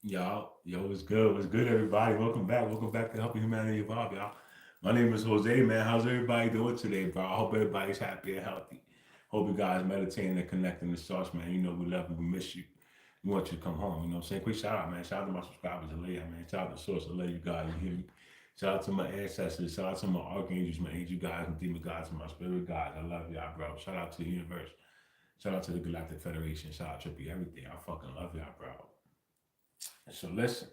Yo, what's good? What's good, everybody? Welcome back. Welcome back to Helping Humanity Evolve, y'all. My name is Jose, man. How's everybody doing today, bro? I hope everybody's happy and healthy. Hope you guys meditating and connecting the source, man. You know we love you, we miss you. We want you to come home. You know what I'm saying? Quick shout out, man. Shout out to my subscribers. I love you, man. Shout out to the source. I love you guys. You hear me? Shout out to my ancestors. Shout out to my archangels, my angel guys, my demon guys, and my spirit guys. I love y'all, bro. Shout out to the universe. Shout out to the Galactic Federation. Shout out to Trippy, everything. I fucking love y'all, bro. So listen.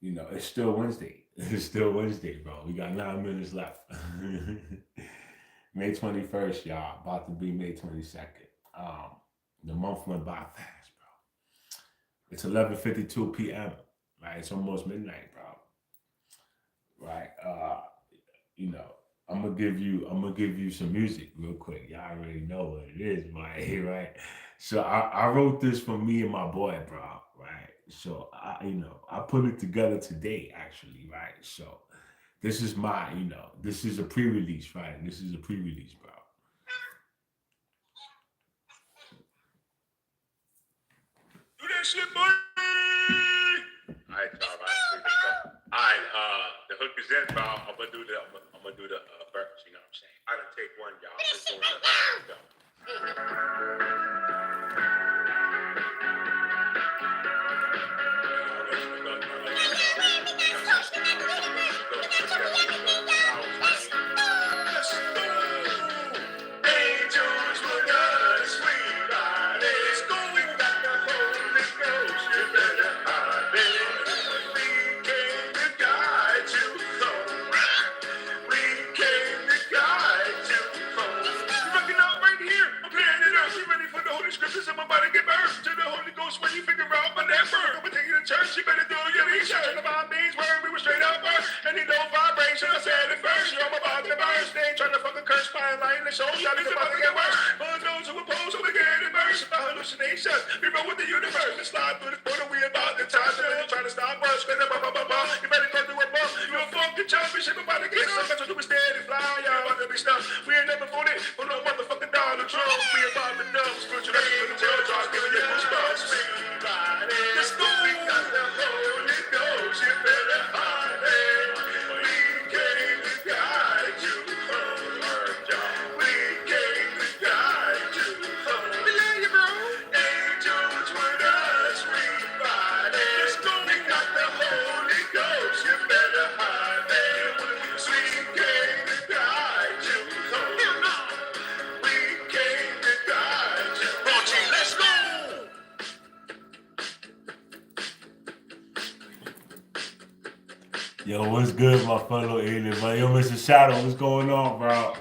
It's still Wednesday. It's still Wednesday, bro. We got 9 minutes left. May 21st, y'all. About to be May 22nd. The month went by fast, bro. It's 11:52 p.m. Right? It's almost midnight, bro. Right? You know, I'm gonna give you some music real quick. Y'all already know what it is, right? Right. So I wrote this for me and my boy, bro. Right. So I put it together today, actually, right? So this is a pre-release, right? This is a pre-release, bro. Do that shit, boy. All right, y'all. Right, all right. The hook is in, bro. I'm gonna do the verse. You know what I'm saying? I done take one, y'all. Let's go. Scriptures, I'm about to give birth to the Holy Ghost when you figure out my network. I'm gonna take you to church, you better do your research. About these words, we were straight up birth. And he know vibration, I said it first. Yo, I'm about to burst. They ain't trying to fucking curse my line and show y'all it's about to get worse. For those who oppose, who get immersed in my hallucinations. We roll with the universe and slide through the portal. We about the time. So you trying to stop us, cause you better go through a bump. You a fucking championship about to get some. That's what you was steady fly, y'all about to be stuck. We ain't never voted for no motherfucking Donald Trump. We about to know spiritual teardrops giving you goosebumps. Let's go. We got the Holy Ghost. You better hide it. We came to guide you home. We came to guide you home. We love you, bro. Angels with us. We ride it. Let's go. We got the Holy Ghost. You better hide it. We came to guide you home. We came to guide you. Roger, let's go. Yo, what's good, my fellow aliens, man? Yo, Mr. Shadow, what's going on, bro?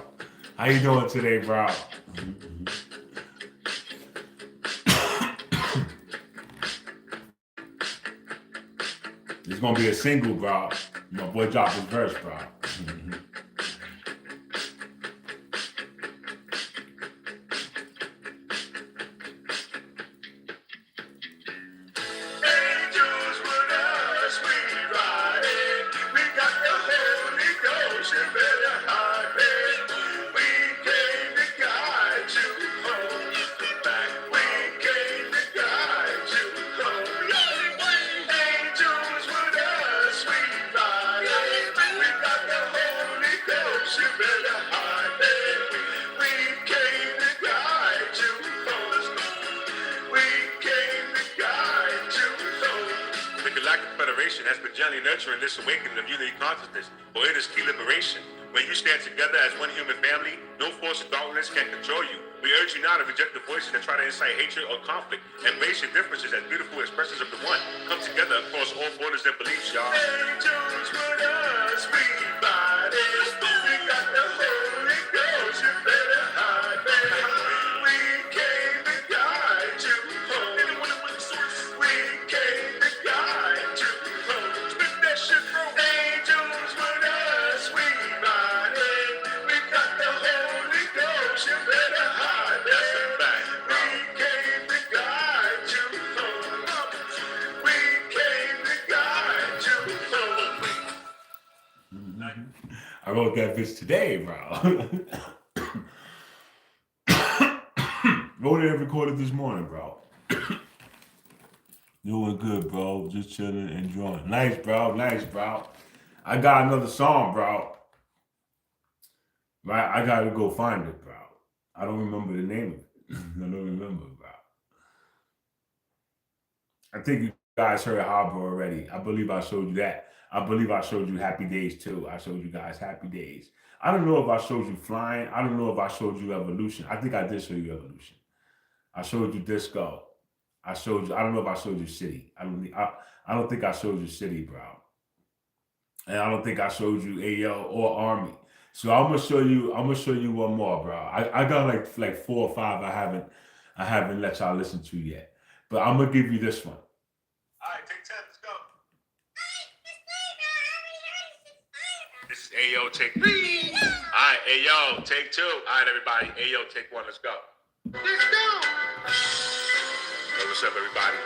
How you doing today, bro? It's gonna be a single, bro. My boy dropped his verse, bro. Angels with us, we ride it. We got the Holy Ghost, you better hide it. We came to guide you home. We came to guide you home. Angels with us, we ride it. We got the Holy Ghost, you better hide it. We came to guide you home. We came to guide you home. The Galactic Federation has been gently nurturing this awakening of unity consciousness, for it is key liberation. When you stand together as one human family, no force of darkness can control you. We urge you now to reject the voices that try to incite hatred or conflict. Embrace your differences as beautiful expressions of the one. Come together across all borders and beliefs, y'all. Angels with us, we ride it. We got the Holy Ghost, you better hide it. We came to guide you home. We came to guide you home. Spit that shit, bro. Angels with us, we ride it. We got the Holy Ghost, you better hide it. We came to guide you home. We came to guide you home. I wrote that bitch today, bro. Wrote it and recorded this morning, bro. Doing good, bro. Just chilling, enjoying. Nice, bro. Nice, bro. I got another song, bro. Right? I gotta go find it, bro. I don't remember the name of it. I don't remember, bro. I think you guys heard Harbor already. I believe I showed you that. I believe I showed you Happy Days too. I showed you guys Happy Days. I don't know if I showed you Flying. I don't know if I showed you Evolution. I think I did show you Evolution. I showed you Disco. I showed you. I don't know if I showed you City. I don't think I showed you City, bro. And I don't think I showed you AO or Army. So I'm gonna show you. I'm gonna show you one more, bro. I got like 4 or 5. I haven't let y'all listen to yet. But I'm gonna give you this one. All right, take 10. Let's go. This is AO take. All right, AO take 2. All right, everybody. AO take 1. Let's go. Let's go. Hey, what's up, everybody?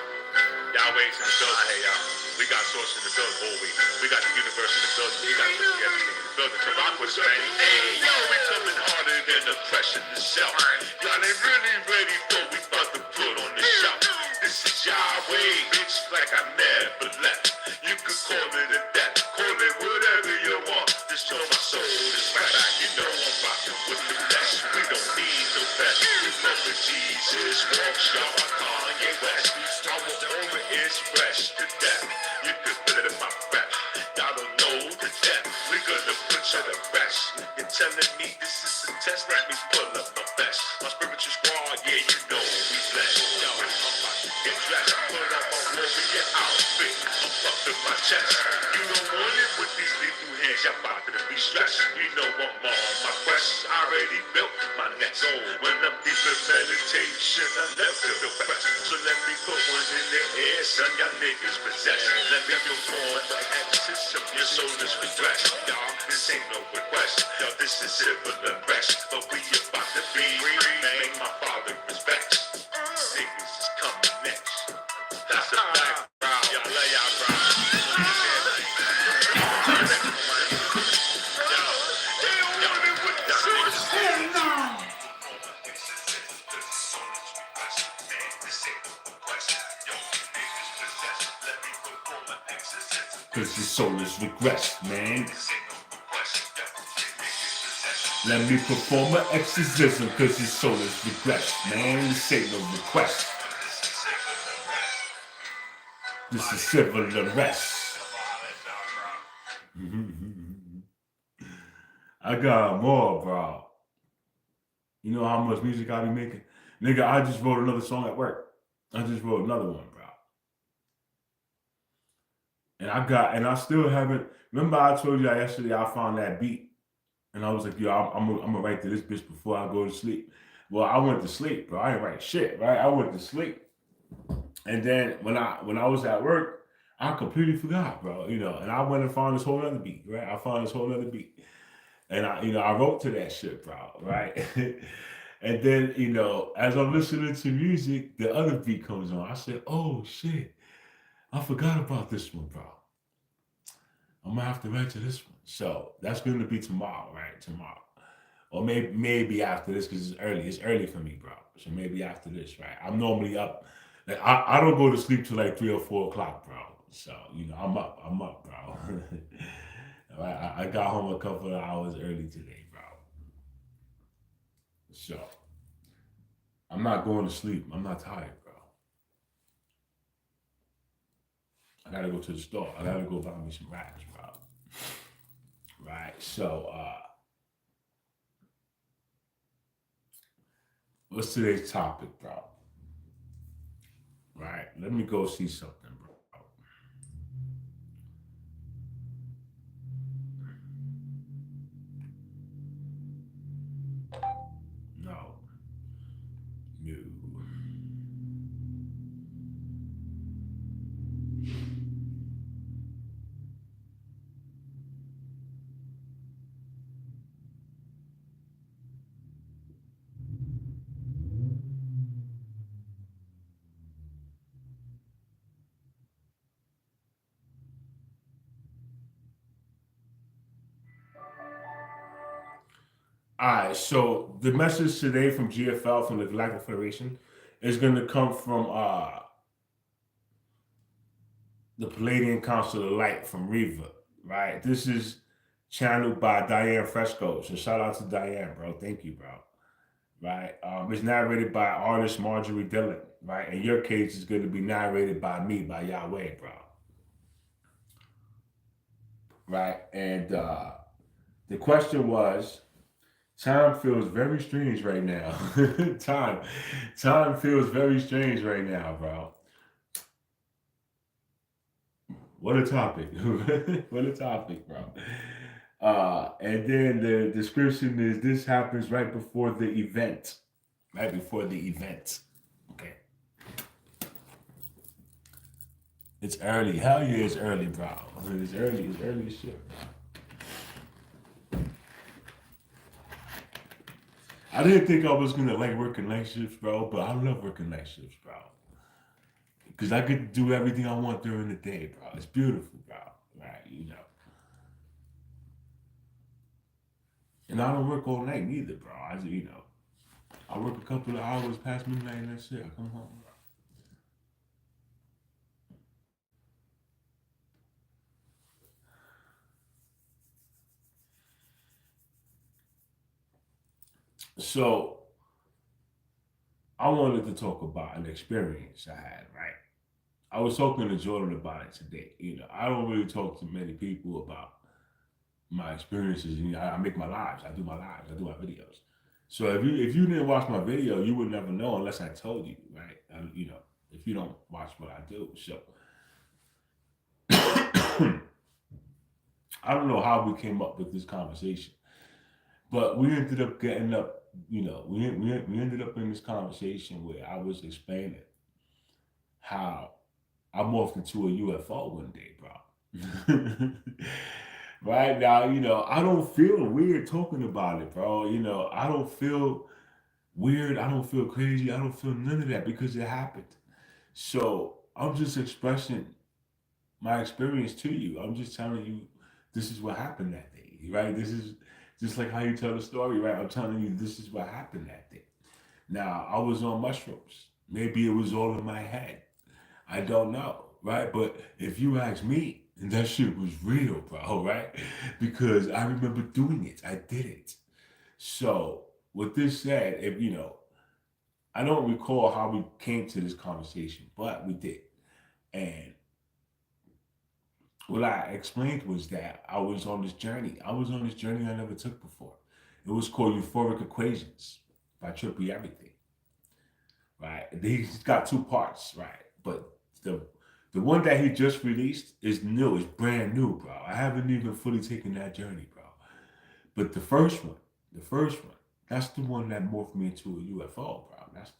Yahweh's in the building. Hey, y'all. We got Source in the building all week. We got the universe in the building. We got everything in the building. To rock with us, man. Hey, yo, we coming harder than the pressure itself. Y'all ain't really ready for we about to put on the shelf. This is Yahweh, bitch, like I never left. You could call it a death, call it whatever you want. Just show my soul is right. You know I'm rocking with the best. We don't need no best. We fuck with Jesus, walk sharp, Kanye West. Our aura is fresh to death. You could feel it in my breath. Y'all don't know the depth. We're gonna put you to rest. You're telling me this is a test. Let me pull up my best. My spiritual squad, yeah, you know we blessed. Yo, I'm about to get dressed. Pull up my warrior outfit. I'm puffing my chest. You don't want it with these lethal hands. Y'all about to be stressed. You know I'm on my quest. I already built my next goal. When I'm deep in meditation, I never feel pressed. So let me put one in the air. Son, y'all niggas possessed. Let me perform the exorcism. Your soul is regressed. Y'all, this ain't no request. Y'all, this is civil unrest. But we about to be free. Man, my father is vexed. Niggas is coming next. That's a fact, bro. Y'all love y'all, bro. Cause your soul is regressed, man. Let me perform an exorcism, cause your soul is regressed, man. This ain't no request. This is civil arrest. I got more, bro. You know how much music I be making? Nigga, I just wrote another song at work. I just wrote another one, bro. And I still haven't. Remember, I told you that yesterday I found that beat, and I was like, yo, I'm gonna write to this bitch before I go to sleep. Well, I went to sleep, bro. I didn't write shit, right? I went to sleep, and then when I was at work, I completely forgot, bro. And I went and found this whole other beat, right? I found this whole other beat, and I wrote to that shit, bro, right? And then as I'm listening to music, the other beat comes on. I said, oh shit, I forgot about this one, bro. I'm gonna have to write to this one. So that's gonna be tomorrow, right? Tomorrow. Or maybe after this because it's early. It's early for me, bro. So maybe after this, right? I'm normally up. Like I don't go to sleep till like 3 or 4 o'clock, bro. So I'm up. I'm up, bro. I got home a couple of hours early today, bro. So I'm not going to sleep. I'm not tired, bro. I gotta go to the store. I gotta go buy me some racks, bro. Right. So what's today's topic, bro? Right. Let me go see something, bro. No. No. All right. So the message today from GFL from the Galactic Federation is going to come from the Palladian Council of Light from Riva, right? This is channeled by Diane Fresco. So shout out to Diane, bro. Thank you, bro. Right? It's narrated by artist Marjorie Dillon, right? In your case, it's going to be narrated by me, by Yahweh, bro. Right? And the question was, time feels very strange right now. time feels very strange right now, bro. What a topic. What a topic, bro. And then the description is this happens right before the event. Right before the event. Okay. It's early. Hell yeah, it's early, bro. It's early. It's early as shit, bro. I didn't think I was gonna like working night shifts, bro, but I love working night shifts, bro. Because I get to do everything I want during the day, bro. It's beautiful, bro. Right, you know. And I don't work all night neither, bro. I work a couple of hours past midnight and that's it. I come home, bro. So I wanted to talk about an experience I had, right? I was talking to Jordan about it today. I don't really talk to many people about my experiences. I make my lives. I do my lives. I do my videos. So if you didn't watch my video, you would never know unless I told you, right? If you don't watch what I do. So I don't know how we came up with this conversation, but we ended up getting up. We ended up in this conversation where I was explaining how I morphed into a UFO one day, bro. Right now, I don't feel weird talking about it, bro. I don't feel weird. I don't feel crazy. I don't feel none of that because it happened. So I'm just expressing my experience to you. I'm just telling you this is what happened that day, right? This is just like how you tell the story, right? I'm telling you this is what happened that day. Now, I was on mushrooms. Maybe it was all in my head. I don't know, right? But if you ask me, and that shit was real, bro, right? Because I remember doing it. I did it. So, with this said, if I don't recall how we came to this conversation, but we did. And what I explained was that I was on this journey. I was on this journey I never took before. It was called Euphoric Equations by Trippy Everything, right? He's got two parts, right? But the the one that he just released is new. It's brand new, bro. I haven't even fully taken that journey, bro. But the first one, that's the one that morphed me into a UFO, bro. That's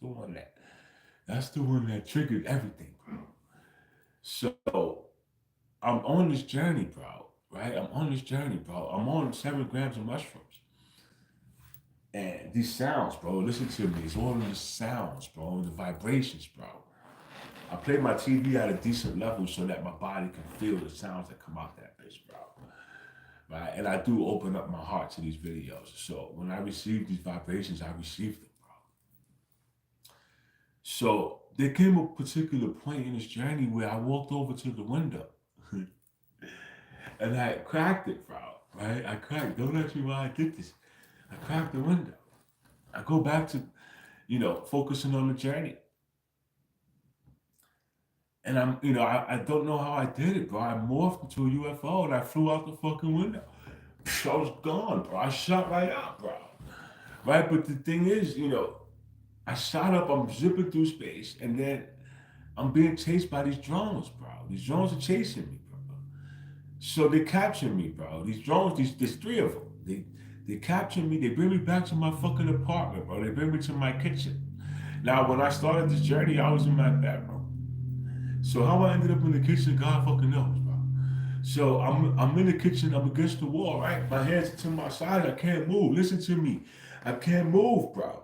the one that triggered everything, bro. So I'm on this journey, bro. Right? I'm on this journey, bro. I'm on 7 grams of mushrooms. And these sounds, bro, listen to me. It's all of the sounds, bro, the vibrations, bro. I play my TV at a decent level so that my body can feel the sounds that come out that bitch, bro. Right? And I do open up my heart to these videos. So when I receive these vibrations, I receive them, bro. So there came a particular point in this journey where I walked over to the window and I cracked it, bro. Right? I cracked. Don't ask me why I did this. I cracked the window. I go back to, focusing on the journey. And I don't know how I did it, bro. I morphed into a UFO and I flew out the fucking window. I was gone, bro. I shot right out, bro. Right? But the thing is, I shot up, I'm zipping through space, and then I'm being chased by these drones, bro. These drones are chasing me, bro. So they capture me, bro. These drones, there's 3 of them. They capture me, they bring me back to my fucking apartment, bro. They bring me to my kitchen. Now, when I started this journey, I was in my bedroom. So how I ended up in the kitchen, God fucking knows, bro. So I'm in the kitchen, I'm against the wall, right? My hands are to my side, I can't move. Listen to me. I can't move, bro.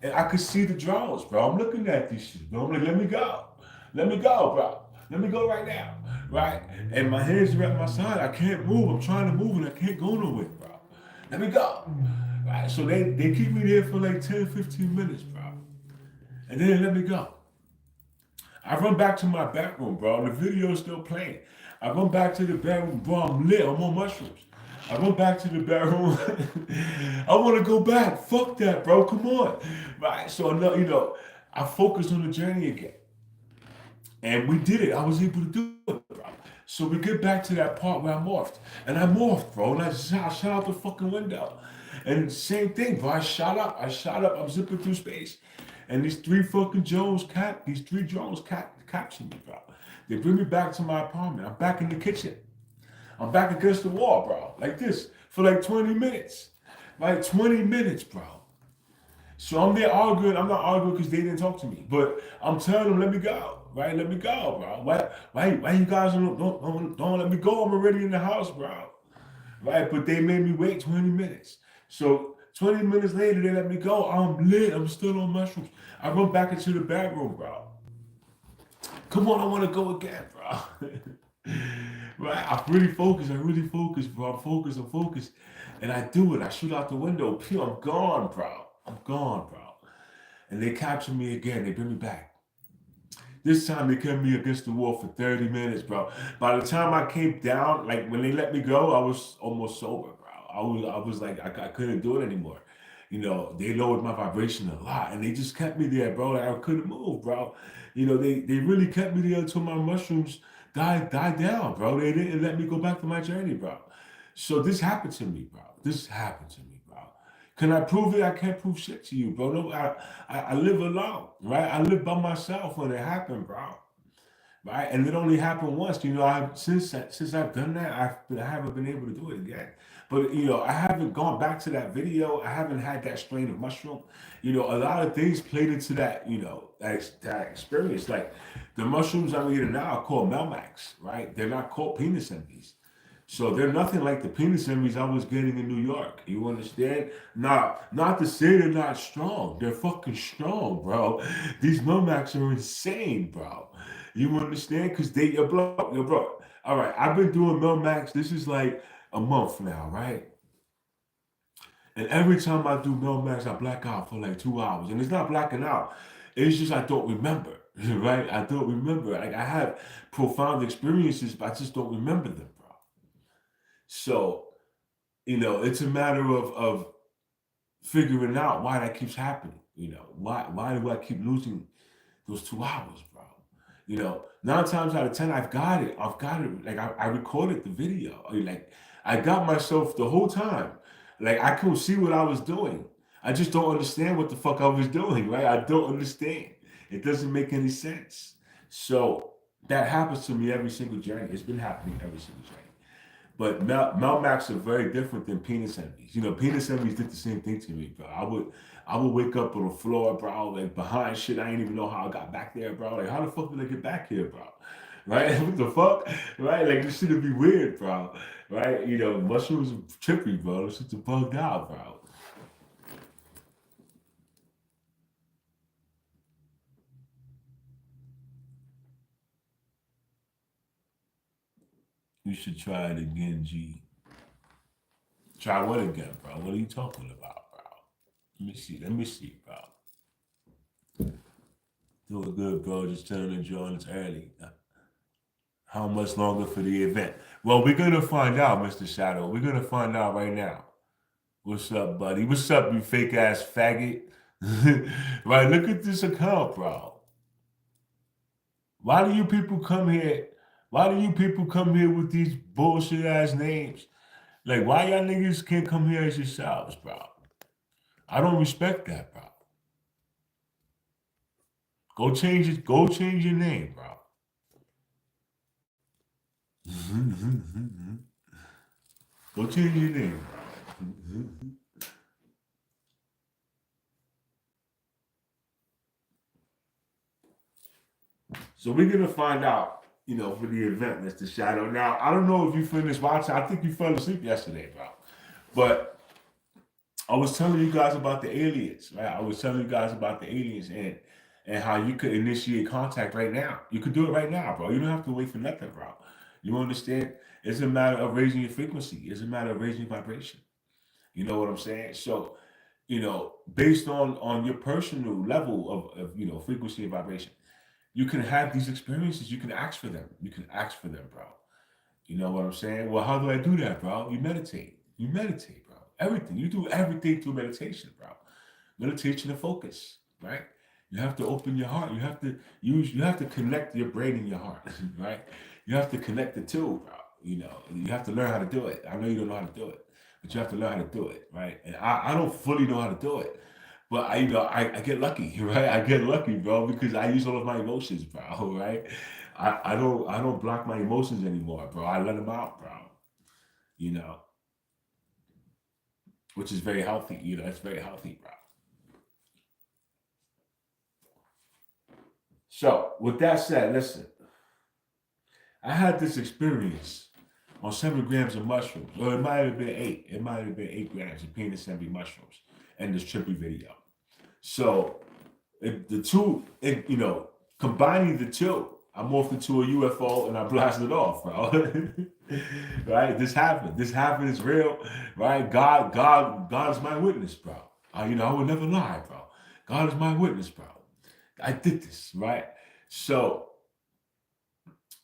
And I could see the drones, bro. I'm looking at these shit, bro. I'm like, let me go. Let me go, bro. Let me go right now. Right? And my hands are at my side. I can't move. I'm trying to move and I can't go nowhere, bro. Let me go. Right? So they keep me there for like 10, 15 minutes, bro. And then they let me go. I run back to my bedroom, bro. The video's still playing. I run back to the bedroom, bro. I'm lit. I'm on mushrooms. I run back to the bedroom. I want to go back. Fuck that, bro. Come on. Right. So, no, I focused on the journey again. And we did it. I was able to do it, bro. So we get back to that part where I morphed. And I morphed, bro. And I shot out the fucking window. And same thing, bro. I shot up. I'm zipping through space. And these three drones captured me, bro. They bring me back to my apartment. I'm back in the kitchen. I'm back against the wall, bro. Like this. For like 20 minutes. Like 20 minutes, bro. So I'm there arguing. I'm not arguing because they didn't talk to me. But I'm telling them, let me go. Right? Let me go, bro. Why you guys don't let me go? I'm already in the house, bro. Right? But they made me wait 20 minutes. So 20 minutes later, they let me go. I'm lit. I'm still on mushrooms. I run back into the bedroom, bro. Come on, I want to go again, bro. Right? I'm really focused. Bro. I'm focused. And I do it. I shoot out the window. Pew, I'm gone, bro. And they capture me again. They bring me back. This time they kept me against the wall for 30 minutes, bro. By the time I came down, like when they let me go, I was almost sober, bro. I was like, I couldn't do it anymore. They lowered my vibration a lot and they just kept me there, bro. Like I couldn't move, bro. They really kept me there until my mushrooms died down, bro. They didn't let me go back to my journey, bro. So this happened to me, bro. Can I prove it? I can't prove shit to you, bro. No, I live alone, right? I live by myself when it happened, bro. Right? And it only happened once. Since I've done that, I haven't been able to do it again. But I haven't gone back to that video. I haven't had that strain of mushroom. A lot of things played into that. That experience. Like the mushrooms I'm eating now are called Melmax, right? They're not called penis envies. So they're nothing like the penis envies I was getting in New York. You understand? Not to say they're not strong. They're fucking strong, bro. These Melmax are insane, bro. You understand? Because your bro. All right, I've been doing Melmax. This is like a month now, right? And every time I do Melmax, I black out for like 2 hours. And it's not blacking out. It's just I don't remember, right? I don't remember. Like I have profound experiences, but I just don't remember them, bro. So, it's a matter of figuring out why that keeps happening. Why do I keep losing those 2 hours, bro? 9 times out of 10, I've got it. Like I recorded the video. Like I got myself the whole time. Like I couldn't see what I was doing. I just don't understand what the fuck I was doing, right? I don't understand. It doesn't make any sense. So that happens to me every single journey. It's been happening every single journey. But Melmax are very different than penis envies. Penis envies did the same thing to me, bro. I would wake up on the floor, bro, like behind shit. I ain't even know how I got back there, bro. Like, how the fuck did I get back here, bro? Right? What the fuck? Right? Like, this shit would be weird, bro. Right? Mushrooms are trippy, bro. This shit's bugged out, bro. You should try it again, G. Try what again, bro? What are you talking about, bro? Let me see, bro. Doing good, bro. Just telling the join it's early. How much longer for the event? Well, we're gonna find out, Mr. Shadow. We're gonna find out right now. What's up, buddy? What's up, you fake ass faggot? Right, look at this account, bro. Why do you people come here? Why do you people come here with these bullshit ass names? Like, why y'all niggas can't come here as yourselves, bro? I don't respect that, bro. Go change it. Go change your name, bro. Go change your name, bro. So we're gonna find out, for the event, Mr. Shadow. Now, I don't know if you finished watching. I think you fell asleep yesterday, bro. But I was telling you guys about the aliens, right? I was telling you guys about the aliens and how you could initiate contact right now. You could do it right now, bro. You don't have to wait for nothing, bro. You understand? It's a matter of raising your frequency. It's a matter of raising your vibration. You know what I'm saying? So, based on your personal level of frequency and vibration, you can have these experiences. You can ask for them. You can ask for them, bro. You know what I'm saying? Well, how do I do that, bro? You meditate. You meditate, bro. Everything. You do everything through meditation, bro. Meditation and focus, right? You have to open your heart. You have to you have to connect your brain and your heart, right? You have to connect the two, bro. You know, you have to learn how to do it. I know you don't know how to do it, but you have to learn how to do it, right? And I don't fully know how to do it. But I get lucky, right? I get lucky, bro, because I use all of my emotions, bro, right? I don't block my emotions anymore, bro. I let them out, bro. You know, which is very healthy. You know, it's very healthy, bro. So with that said, listen, I had this experience on 7 grams of mushrooms, or it might have been eight. It might have been 8 grams of penis envy mushrooms in this trippy video. So the two, combining the two, I morphed into a UFO and I blasted off, bro. Right? This happened. This happened. It's real, right? God is my witness, bro. I would never lie, bro. God is my witness, bro. I did this, right? So,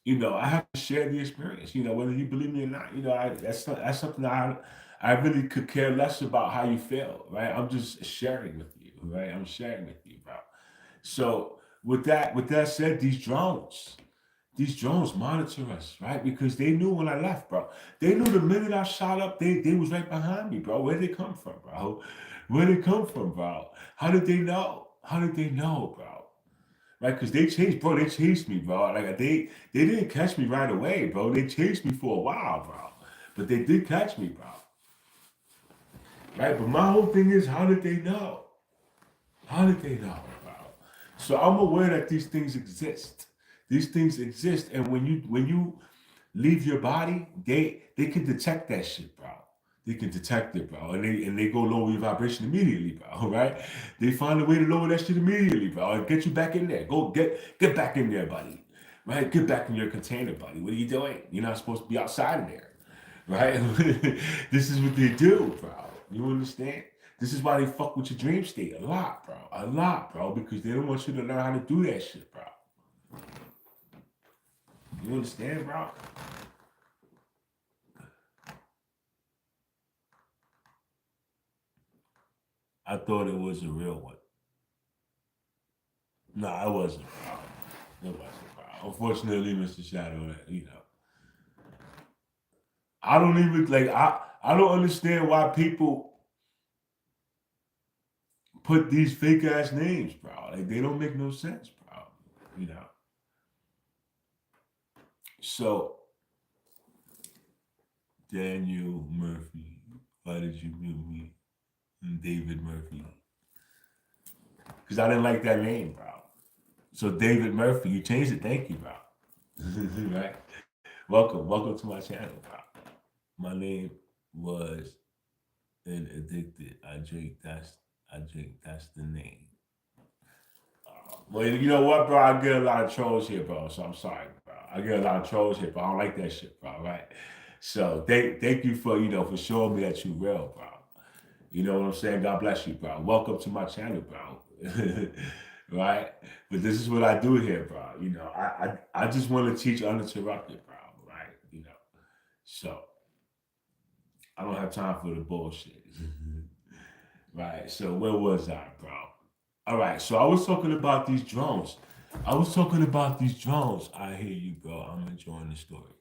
I have to share the experience. Whether you believe me or not. That's something I really could care less about how you feel, right? I'm just sharing with you, right? I'm sharing with you, bro. So with that said, these drones monitor us, right? Because they knew when I left, bro. They knew the minute I shot up, they was right behind me, bro. Where did they come from, bro? Where did they come from, bro? How did they know? How did they know, bro? Right? Because they chased me, bro. Like they didn't catch me right away, bro. They chased me for a while, bro. But they did catch me, bro. Right? But my whole thing is, how did they know? How did they know, bro? So I'm aware that these things exist. These things exist, and when you leave your body, they can detect that shit, bro. They can detect it, bro, and they go lower your vibration immediately, bro. Right? They find a way to lower that shit immediately, bro, and get you back in there. Go get back in there, buddy. Right? Get back in your container, buddy. What are you doing? You're not supposed to be outside of there, right? This is what they do, bro. You understand? This is why they fuck with your dream state a lot, bro. A lot, bro, because they don't want you to learn how to do that shit, bro. You understand, bro? I thought it was a real one. No, it wasn't, bro. It wasn't, bro. Unfortunately, Mr. Shadow, I don't even like I don't understand why people put these fake ass names, bro. Like they don't make no sense, bro. You know. So Daniel Murphy, why did you mute me? And David Murphy. Because I didn't like that name, bro. So David Murphy, you changed it. Thank you, bro. Right? Welcome to my channel, bro. My name was an addicted. I drink. That's the name. Well, you know what, bro? I get a lot of trolls here, bro. So I'm sorry, bro. I get a lot of trolls here, bro. I don't like that shit, bro. Right? So thank you for for showing me that you real, bro. You know what I'm saying? God bless you, bro. Welcome to my channel, bro. Right? But this is what I do here, bro. I just want to teach uninterrupted, bro. Right? So I don't have time for the bullshit. Right? So where was I, bro? All right. So I was talking about these drones. I hear you, bro. I'm enjoying the story.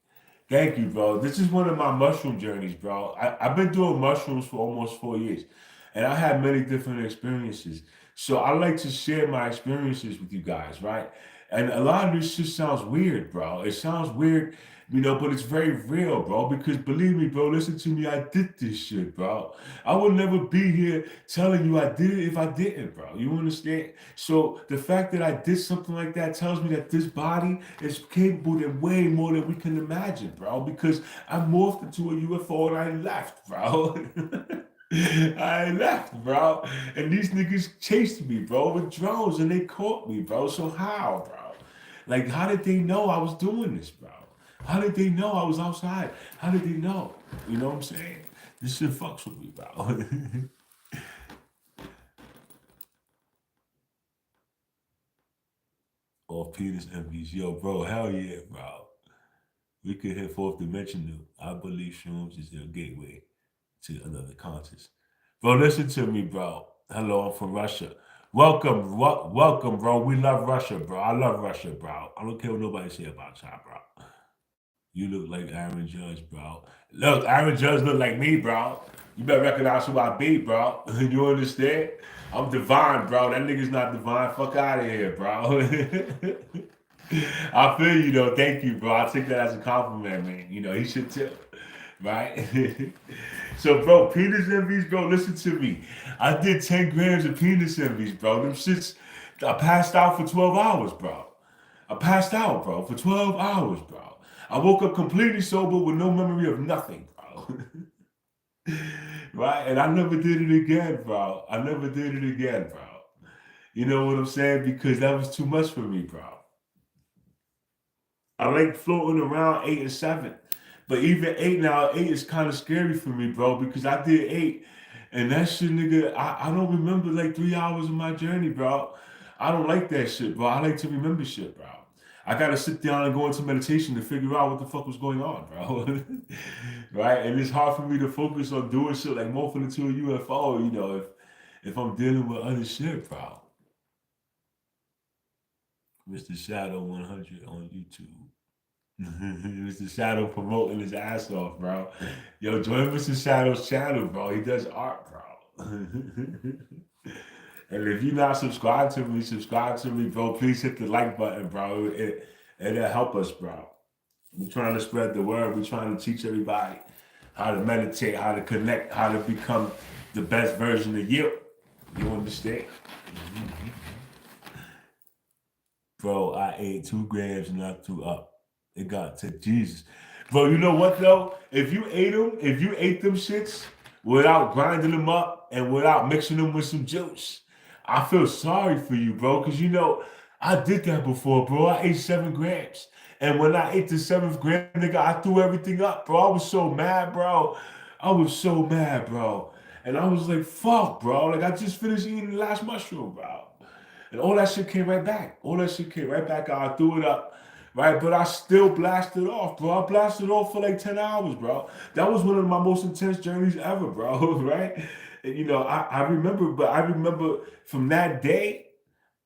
Thank you, bro. This is one of my mushroom journeys, bro. I've been doing mushrooms for almost 4 years, and I had many different experiences. So I like to share my experiences with you guys, right? And a lot of this just sounds weird, bro. It sounds weird, but it's very real, bro. Because believe me, bro, listen to me. I did this shit, bro. I would never be here telling you I did it if I didn't, bro. You understand? So the fact that I did something like that tells me that this body is capable of way more than we can imagine, bro. Because I morphed into a UFO and I left, bro. I left, bro. And these niggas chased me, bro, with drones and they caught me, bro. So how, bro? Like, how did they know I was doing this, bro? How did they know I was outside? How did they know? You know what I'm saying? This shit fucks with me, bro. Or penis envies. Yo, bro, hell yeah, bro. We could hit fourth dimensional. I believe shrooms is a gateway to another conscious. Bro, listen to me, bro. Hello, I'm from Russia. Welcome, bro. We love Russia, bro. I love Russia, bro. I don't care what nobody say about y'all, bro. You look like Aaron Judge, bro. Look, Aaron Judge look like me, bro. You better recognize who I be, bro. You understand? I'm divine, bro. That nigga's not divine. Fuck out of here, bro. I feel you though. Thank you, bro. I take that as a compliment, man. You know, he should too. Right? So, bro, penis envies, bro, listen to me. I did 10 grams of penis envies, bro. Them shits, I passed out for 12 hours, bro. I passed out, bro, for 12 hours, bro. I woke up completely sober with no memory of nothing, bro. Right? And I never did it again, bro. I never did it again, bro. You know what I'm saying? Because that was too much for me, bro. I like floating around 8 and 7. But even 8 now, 8 is kind of scary for me, bro, because I did 8. And that shit, nigga, I don't remember like 3 hours of my journey, bro. I don't like that shit, bro. I like to remember shit, bro. I gotta sit down and go into meditation to figure out what the fuck was going on, bro. Right? And it's hard for me to focus on doing shit like morphing into a UFO, you know, if I'm dealing with other shit, bro. Mr. Shadow 100 on YouTube. Mr. Shadow promoting his ass off, bro. Yo, join Mr. Shadow's channel, bro. He does art, bro. And if you're not subscribed to me, subscribe to me, bro. Please hit the like button, bro. It'll help us, bro. We're trying to spread the word. We're trying to teach everybody how to meditate, how to connect, how to become the best version of you. You understand? Bro, I ate 2 grams and I threw up. It got to Jesus. Bro, you know what though? If you ate them shits without grinding them up and without mixing them with some juice, I feel sorry for you, bro. Cause you know, I did that before, bro. I ate 7 grams. And when I ate the 7th gram, nigga, I threw everything up, bro. I was so mad, bro. I was so mad, bro. And I was like, fuck, bro. Like I just finished eating the last mushroom, bro. And all that shit came right back. All that shit came right back out. I threw it up, right? But I still blasted off, bro. I blasted off for like 10 hours, bro. That was one of my most intense journeys ever, bro, right? And you know, I remember from that day,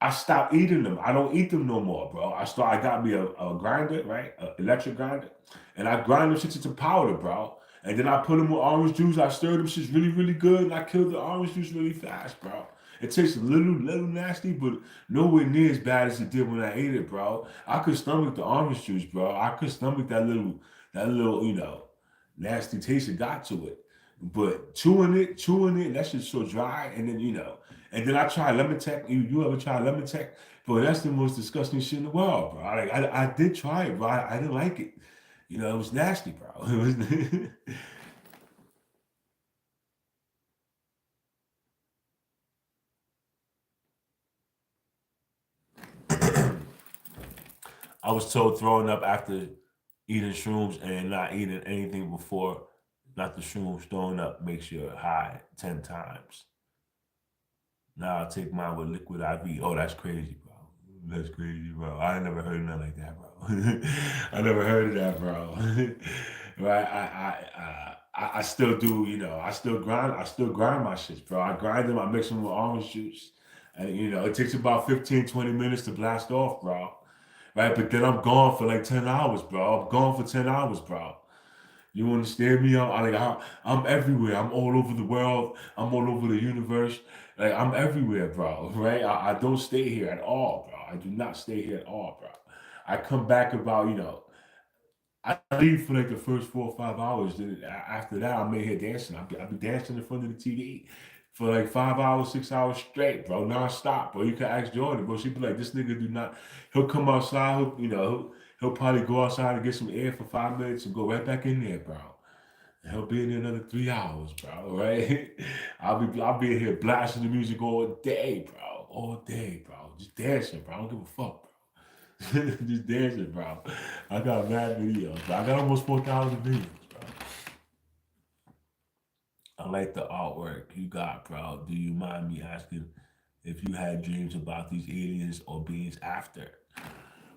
I stopped eating them. I don't eat them no more, bro. I got me a grinder, right? An electric grinder. And I grind them shits into powder, bro. And then I put them with orange juice. I stirred them shits really, really good. And I killed the orange juice really fast, bro. It tastes a little nasty, but nowhere near as bad as it did when I ate it, bro. I could stomach the orange juice, bro. I could stomach that little, you know, nasty taste it got to it. But chewing it, that shit's so dry. And then, you know, and then I tried lemon tech. You ever try lemon tech? Bro, that's the most disgusting shit in the world, bro. I did try it, bro. I didn't like it. You know, it was nasty, bro. It was. I was told throwing up after eating shrooms and not eating anything before, not the shrooms, throwing up makes you high 10 times. Now I take mine with liquid IV. Oh, that's crazy, bro. That's crazy, bro. I ain't never heard of nothing like that, bro. I never heard of that, bro. Right? I still do, you know, I still grind my shit, bro. I grind them, I mix them with orange juice. And you know, it takes about 15, 20 minutes to blast off, bro. Right? But then I'm gone for like 10 hours, bro. I'm gone for 10 hours, bro. You understand me? I'm everywhere. I'm all over the world. I'm all over the universe. Like I'm everywhere, bro. Right? I don't stay here at all, bro. I do not stay here at all, bro. I come back about, you know, I leave for like the first 4 or 5 hours. Then after that, I'm in here dancing. I be dancing in front of the TV for like 5 hours, 6 hours straight, bro, non-stop, bro. You can ask Jordan, bro. She be like, this nigga do not. He'll come outside. He'll probably go outside and get some air for 5 minutes and go right back in there, bro. And he'll be in there another 3 hours, bro. Right? I'll be in here blasting the music all day, bro. All day, bro. Just dancing, bro. I don't give a fuck, bro. Just dancing, bro. I got mad videos, bro. I got almost 4,000 videos, bro. I like the artwork you got, bro. Do you mind me asking if you had dreams about these aliens or beings after?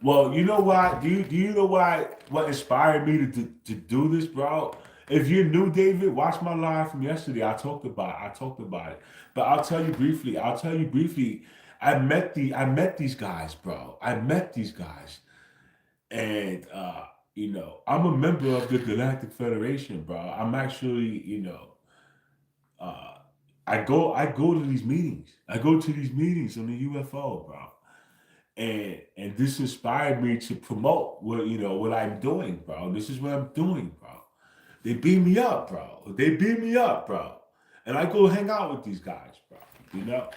Well, you know why? Do you know why? What inspired me to do this, bro? If you're new, David, watch my live from yesterday. I talked about it. But I'll tell you briefly. I met these guys, bro. I met these guys, and I'm a member of the Galactic Federation, bro. I'm actually, uh, I go to these meetings. I go to these meetings on the UFO, bro. And this inspired me to promote what I'm doing, bro. This is what I'm doing, bro. They beat me up, bro. They beat me up, bro. And I go hang out with these guys, bro.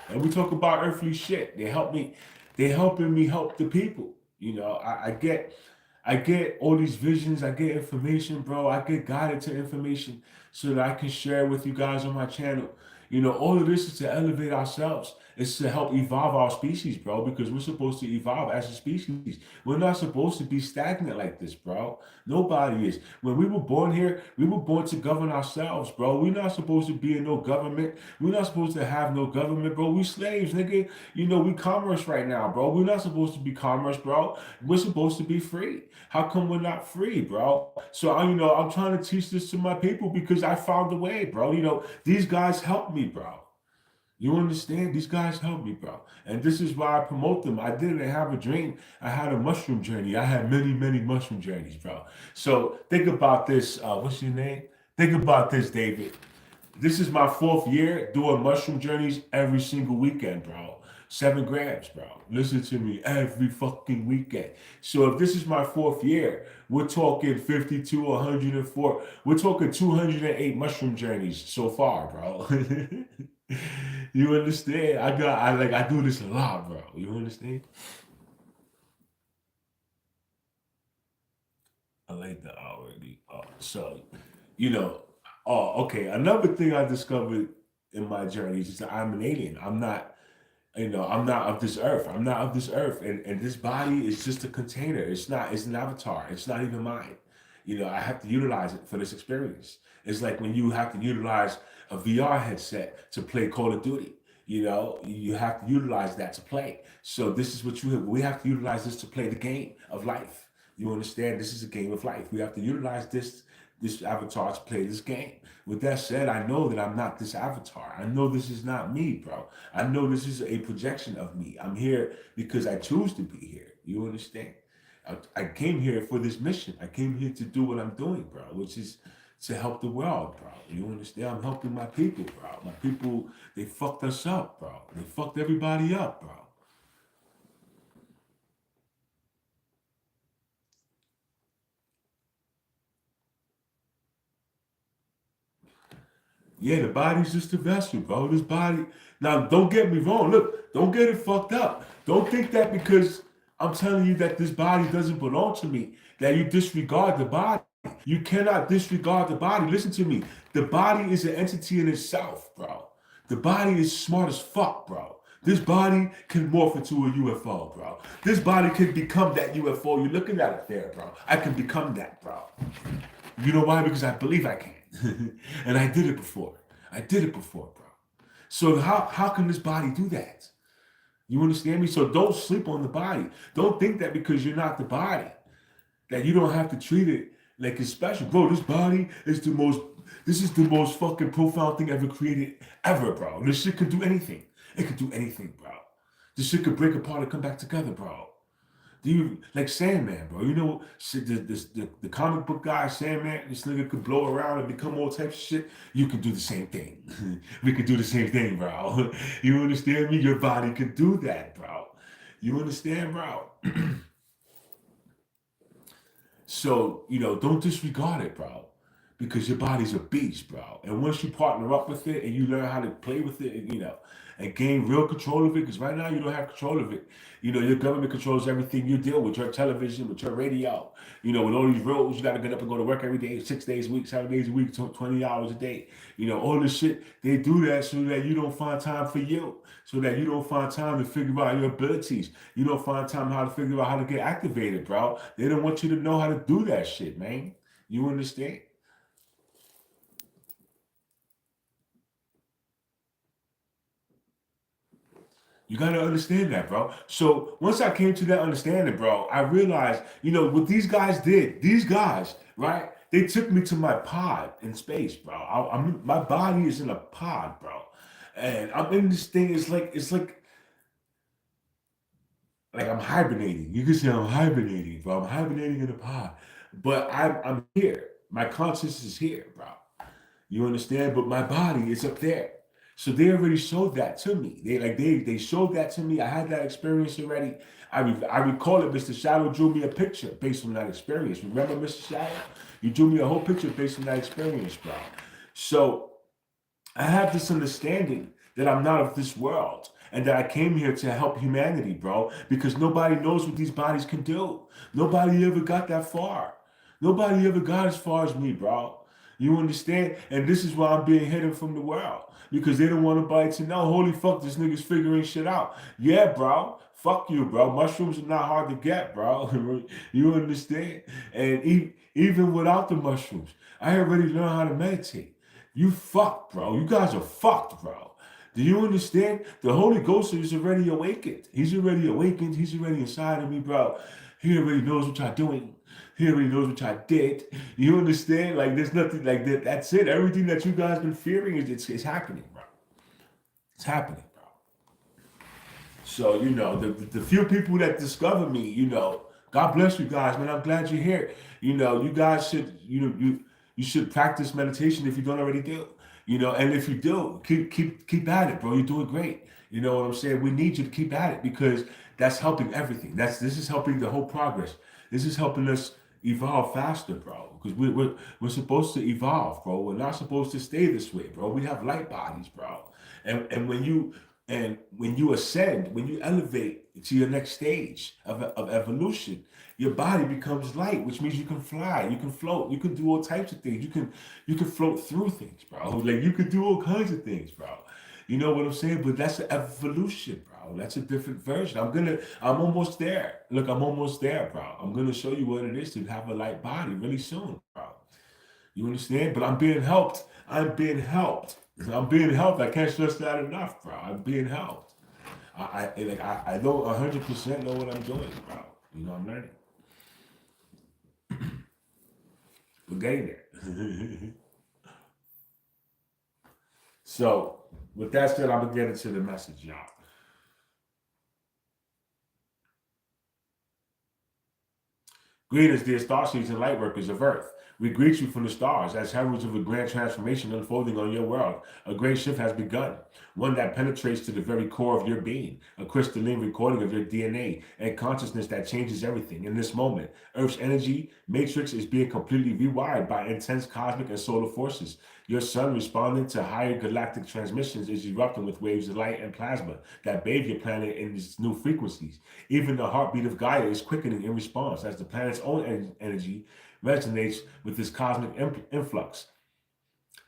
And we talk about earthly shit. They help me. They helping me help the people. I get all these visions. I get information, bro. I get guided to information so that I can share with you guys on my channel. All of this is to elevate ourselves. It's to help evolve our species, bro, because we're supposed to evolve as a species. We're not supposed to be stagnant like this, bro. Nobody is. When we were born here, we were born to govern ourselves, bro. We're not supposed to be in no government. We're not supposed to have no government, bro. We slaves, nigga. We commerce right now, bro. We're not supposed to be commerce, bro. We're supposed to be free. How come we're not free, bro? So I'm trying to teach this to my people because I found a way, bro. These guys helped me, bro. You understand? These guys helped me, bro. And this is why I promote them. I didn't have a dream. I had a mushroom journey. I had many, many mushroom journeys, bro. So think about this. What's your name? Think about this, David. This is my 4th year doing mushroom journeys every single weekend, bro. 7 grams, bro. Listen to me, every fucking weekend. So if this is my 4th year, we're talking 52, 104. We're talking 208 mushroom journeys so far, bro. You understand? I do this a lot, bro. You understand? I like the already. So, you know, okay. Another thing I discovered in my journey is that I'm an alien. I'm not of this earth. I'm not of this earth. And this body is just a container. It's an avatar. It's not even mine. I have to utilize it for this experience. It's like when you have to utilize a VR headset to play Call of Duty. You have to utilize that to play. So this is what we have to utilize this to play the game of life. You understand? This is a game of life. We have to utilize this avatar to play this game. With that said, I know that I'm not this avatar. I know this is not me, bro. I know this is a projection of me. I'm here because I choose to be here. You understand? I came here for this mission. I came here to do what I'm doing, bro, which is to help the world, bro. You understand? I'm helping my people, bro. My people, they fucked us up, bro. They fucked everybody up, bro. Yeah, the body's just a vessel, bro. This body. Now, don't get me wrong. Look, don't get it fucked up. Don't think that because I'm telling you that this body doesn't belong to me, that you disregard the body. You cannot disregard the body. Listen to me. The body is an entity in itself, bro. The body is smart as fuck, bro. This body can morph into a UFO, bro. This body can become that UFO. You're looking at it there, bro. I can become that, bro. You know why? Because I believe I can. And I did it before. I did it before, bro. So how can this body do that? You understand me? So don't sleep on the body. Don't think that because you're not the body, that you don't have to treat it like it's special. Bro, this is the most fucking profound thing ever created, ever, bro. This shit could do anything. It could do anything, bro. This shit could break apart and come back together, bro. Do you like Sandman, bro? The comic book guy, Sandman, this nigga could blow around and become all types of shit. You can do the same thing. We could do the same thing, bro. You understand me? Your body could do that, bro. You understand, bro? So, don't disregard it, bro. Because your body's a beast, bro. And once you partner up with it and you learn how to play with it, and gain real control of it, because right now you don't have control of it. Your government controls everything you deal with, your television, with your radio, with all these rules. You got to get up and go to work every day, 6 days a week, 7 days a week, 20 hours a day. All this shit, they do that so that you don't find time for you, so that you don't find time to figure out your abilities. You don't find time how to figure out how to get activated, bro. They don't want you to know how to do that shit, man. You understand? You gotta understand that, bro. So once I came to that understanding, bro, I realized, what these guys did. These guys, right? They took me to my pod in space, bro. My body is in a pod, bro, and I'm in this thing. It's like I'm hibernating. You can say I'm hibernating, bro. I'm hibernating in a pod, but I'm here. My consciousness is here, bro. You understand? But my body is up there. So they already showed that to me. They showed that to me. I had that experience already. I recall it. Mr. Shadow drew me a picture based on that experience. Remember, Mr. Shadow? You drew me a whole picture based on that experience, bro. So I have this understanding that I'm not of this world and that I came here to help humanity, bro, because nobody knows what these bodies can do. Nobody ever got that far. Nobody ever got as far as me, bro. You understand? And this is why I'm being hidden from the world because they don't want nobody to know. Holy fuck, this nigga's figuring shit out. Yeah, bro. Fuck you, bro. Mushrooms are not hard to get, bro. You understand? And even without the mushrooms, I already learned how to meditate. You fucked, bro. You guys are fucked, bro. Do you understand? The Holy Ghost is already awakened. He's already awakened. He's already inside of me, bro. He already knows what y'all doing. He already knows what y'all did. You understand? Like there's nothing like that. That's it. Everything that you guys been fearing it's happening, bro. It's happening, bro. So the few people that discover me, God bless you guys, man. I'm glad you're here. You guys should you should practice meditation if you don't already do. And if you do, keep at it, bro. You're doing great. You know what I'm saying? We need you to keep at it because that's helping everything. This is helping the whole progress. This is helping us evolve faster, bro. Because we're supposed to evolve, bro. We're not supposed to stay this way, bro. We have light bodies, bro. And when you ascend, when you elevate to your next stage of evolution, your body becomes light, which means you can fly, you can float, you can do all types of things. You can float through things, bro. Like you can do all kinds of things, bro. You know what I'm saying? But that's an evolution, bro. That's a different version. I'm almost there. Look, I'm almost there, bro. I'm gonna show you what it is to have a light body really soon, bro. You understand? But I'm being helped. I'm being helped. I'm being helped. I can't stress that enough, bro. I'm being helped. I don't 100% know what I'm doing, bro. I'm learning. We're getting there. So, with that said, I'm gonna get into the message, y'all. Greetings, dear star seeds and light workers of Earth. We greet you from the stars as heralds of a grand transformation unfolding on your world. A great shift has begun, one that penetrates to the very core of your being, a crystalline recording of your DNA and consciousness that changes everything. In this moment, Earth's energy matrix is being completely rewired by intense cosmic and solar forces. Your sun, responding to higher galactic transmissions, is erupting with waves of light and plasma that bathe your planet in its new frequencies. Even the heartbeat of Gaia is quickening in response as the planet's own energy resonates with this cosmic influx.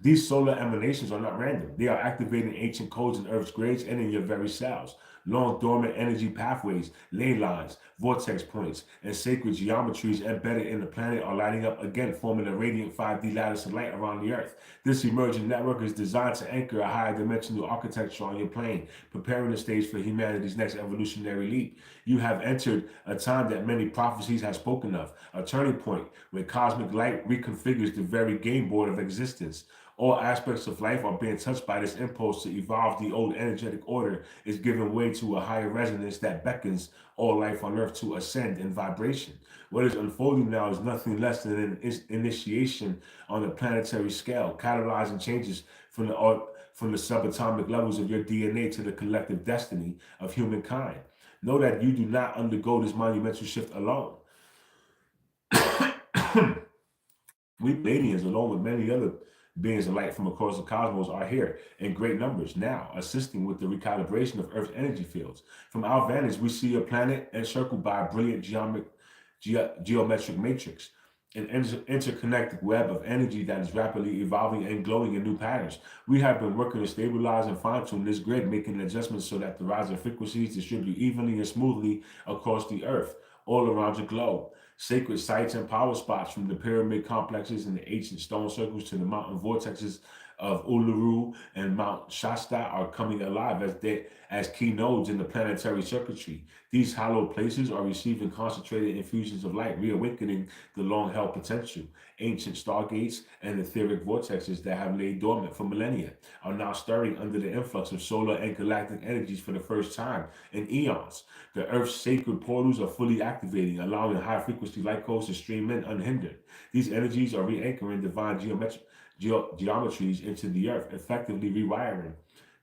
These solar emanations are not random. They are activating ancient codes in Earth's grids and in your very cells. Long dormant energy pathways, ley lines, vortex points, and sacred geometries embedded in the planet are lighting up again, forming a radiant 5D lattice of light around the Earth. This emerging network is designed to anchor a higher dimensional architecture on your plane, preparing the stage for humanity's next evolutionary leap. You have entered a time that many prophecies have spoken of, a turning point where cosmic light reconfigures the very game board of existence. All aspects of life are being touched by this impulse to evolve. The old energetic order is giving way to a higher resonance that beckons all life on Earth to ascend in vibration. What is unfolding now is nothing less than an initiation on a planetary scale, catalyzing changes from the subatomic levels of your DNA to the collective destiny of humankind. Know that you do not undergo this monumental shift alone. We Pleiadians, along with many other beings of light from across the cosmos, are here in great numbers now, assisting with the recalibration of Earth's energy fields. From our vantage, we see a planet encircled by a brilliant geometric matrix, an interconnected web of energy that is rapidly evolving and glowing in new patterns. We have been working to stabilize and fine-tune this grid, making adjustments so that the rising frequencies distribute evenly and smoothly across the Earth, all around the globe. Sacred sites and power spots, from the pyramid complexes and the ancient stone circles to the mountain vortexes of Uluru and Mount Shasta are coming alive as key nodes in the planetary circuitry. These hallowed places are receiving concentrated infusions of light, reawakening the long-held potential. Ancient stargates and etheric vortexes that have laid dormant for millennia are now stirring under the influx of solar and galactic energies for the first time in eons. The Earth's sacred portals are fully activating, allowing high-frequency light codes to stream in unhindered. These energies are re-anchoring divine geometries into the Earth, effectively rewiring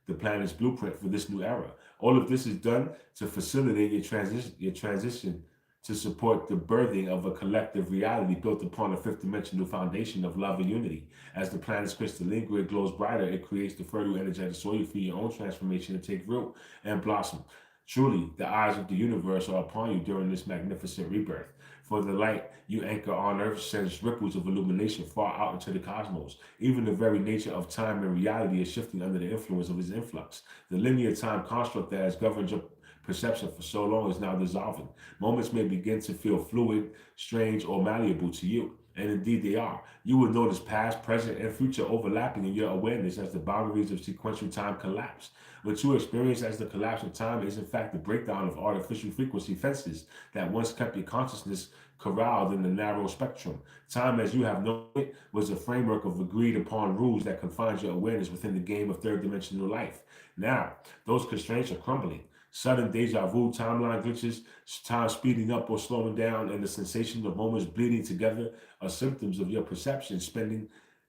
the planet's blueprint for this new era. All of this is done to facilitate your transition to support the birthing of a collective reality built upon a fifth dimensional foundation of love and unity. As the planet's crystalline grid glows brighter, it creates the fertile energetic soil for your own transformation to take root and blossom. Truly, the eyes of the universe are upon you during this magnificent rebirth. For the light you anchor on earth sends ripples of illumination far out into the cosmos. Even the very nature of time and reality is shifting under the influence of its influx. The linear time construct that has governed your perception for so long is now dissolving. Moments may begin to feel fluid, strange, or malleable to you. And indeed they are. You will notice past, present, and future overlapping in your awareness as the boundaries of sequential time collapse. What you experience as the collapse of time is in fact the breakdown of artificial frequency fences that once kept your consciousness corralled in the narrow spectrum. Time as you have known it was a framework of agreed upon rules that confines your awareness within the game of third dimensional life. Now, those constraints are crumbling. Sudden deja vu, timeline glitches, time speeding up or slowing down, and the sensation of moments bleeding together are symptoms of your perception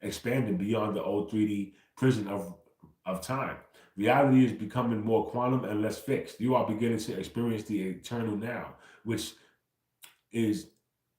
expanding beyond the old 3D prison of time. Reality is becoming more quantum and less fixed. You are beginning to experience the eternal now, which is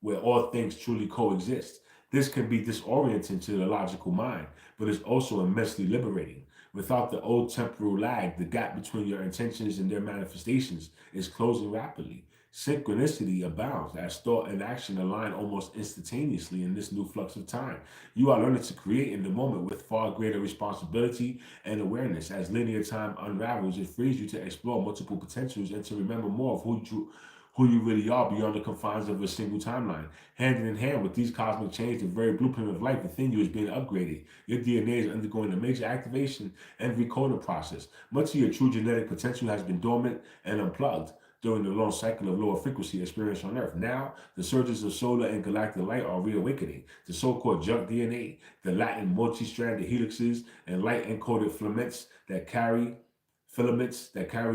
where all things truly coexist. This can be disorienting to the logical mind, but it's also immensely liberating. Without the old temporal lag, the gap between your intentions and their manifestations is closing rapidly. Synchronicity abounds as thought and action align almost instantaneously in this new flux of time. You are learning to create in the moment with far greater responsibility and awareness. As linear time unravels, it frees you to explore multiple potentials and to remember more of who you really are beyond the confines of a single timeline. Hand in hand with these cosmic changes, the very blueprint of life within you is being upgraded. Your DNA is undergoing a major activation and recoding process. Much of your true genetic potential has been dormant and unplugged during the long cycle of lower frequency experience on Earth. Now, the surges of solar and galactic light are reawakening. The so-called junk DNA, the Latin multi-stranded helixes, and light-encoded filaments that carry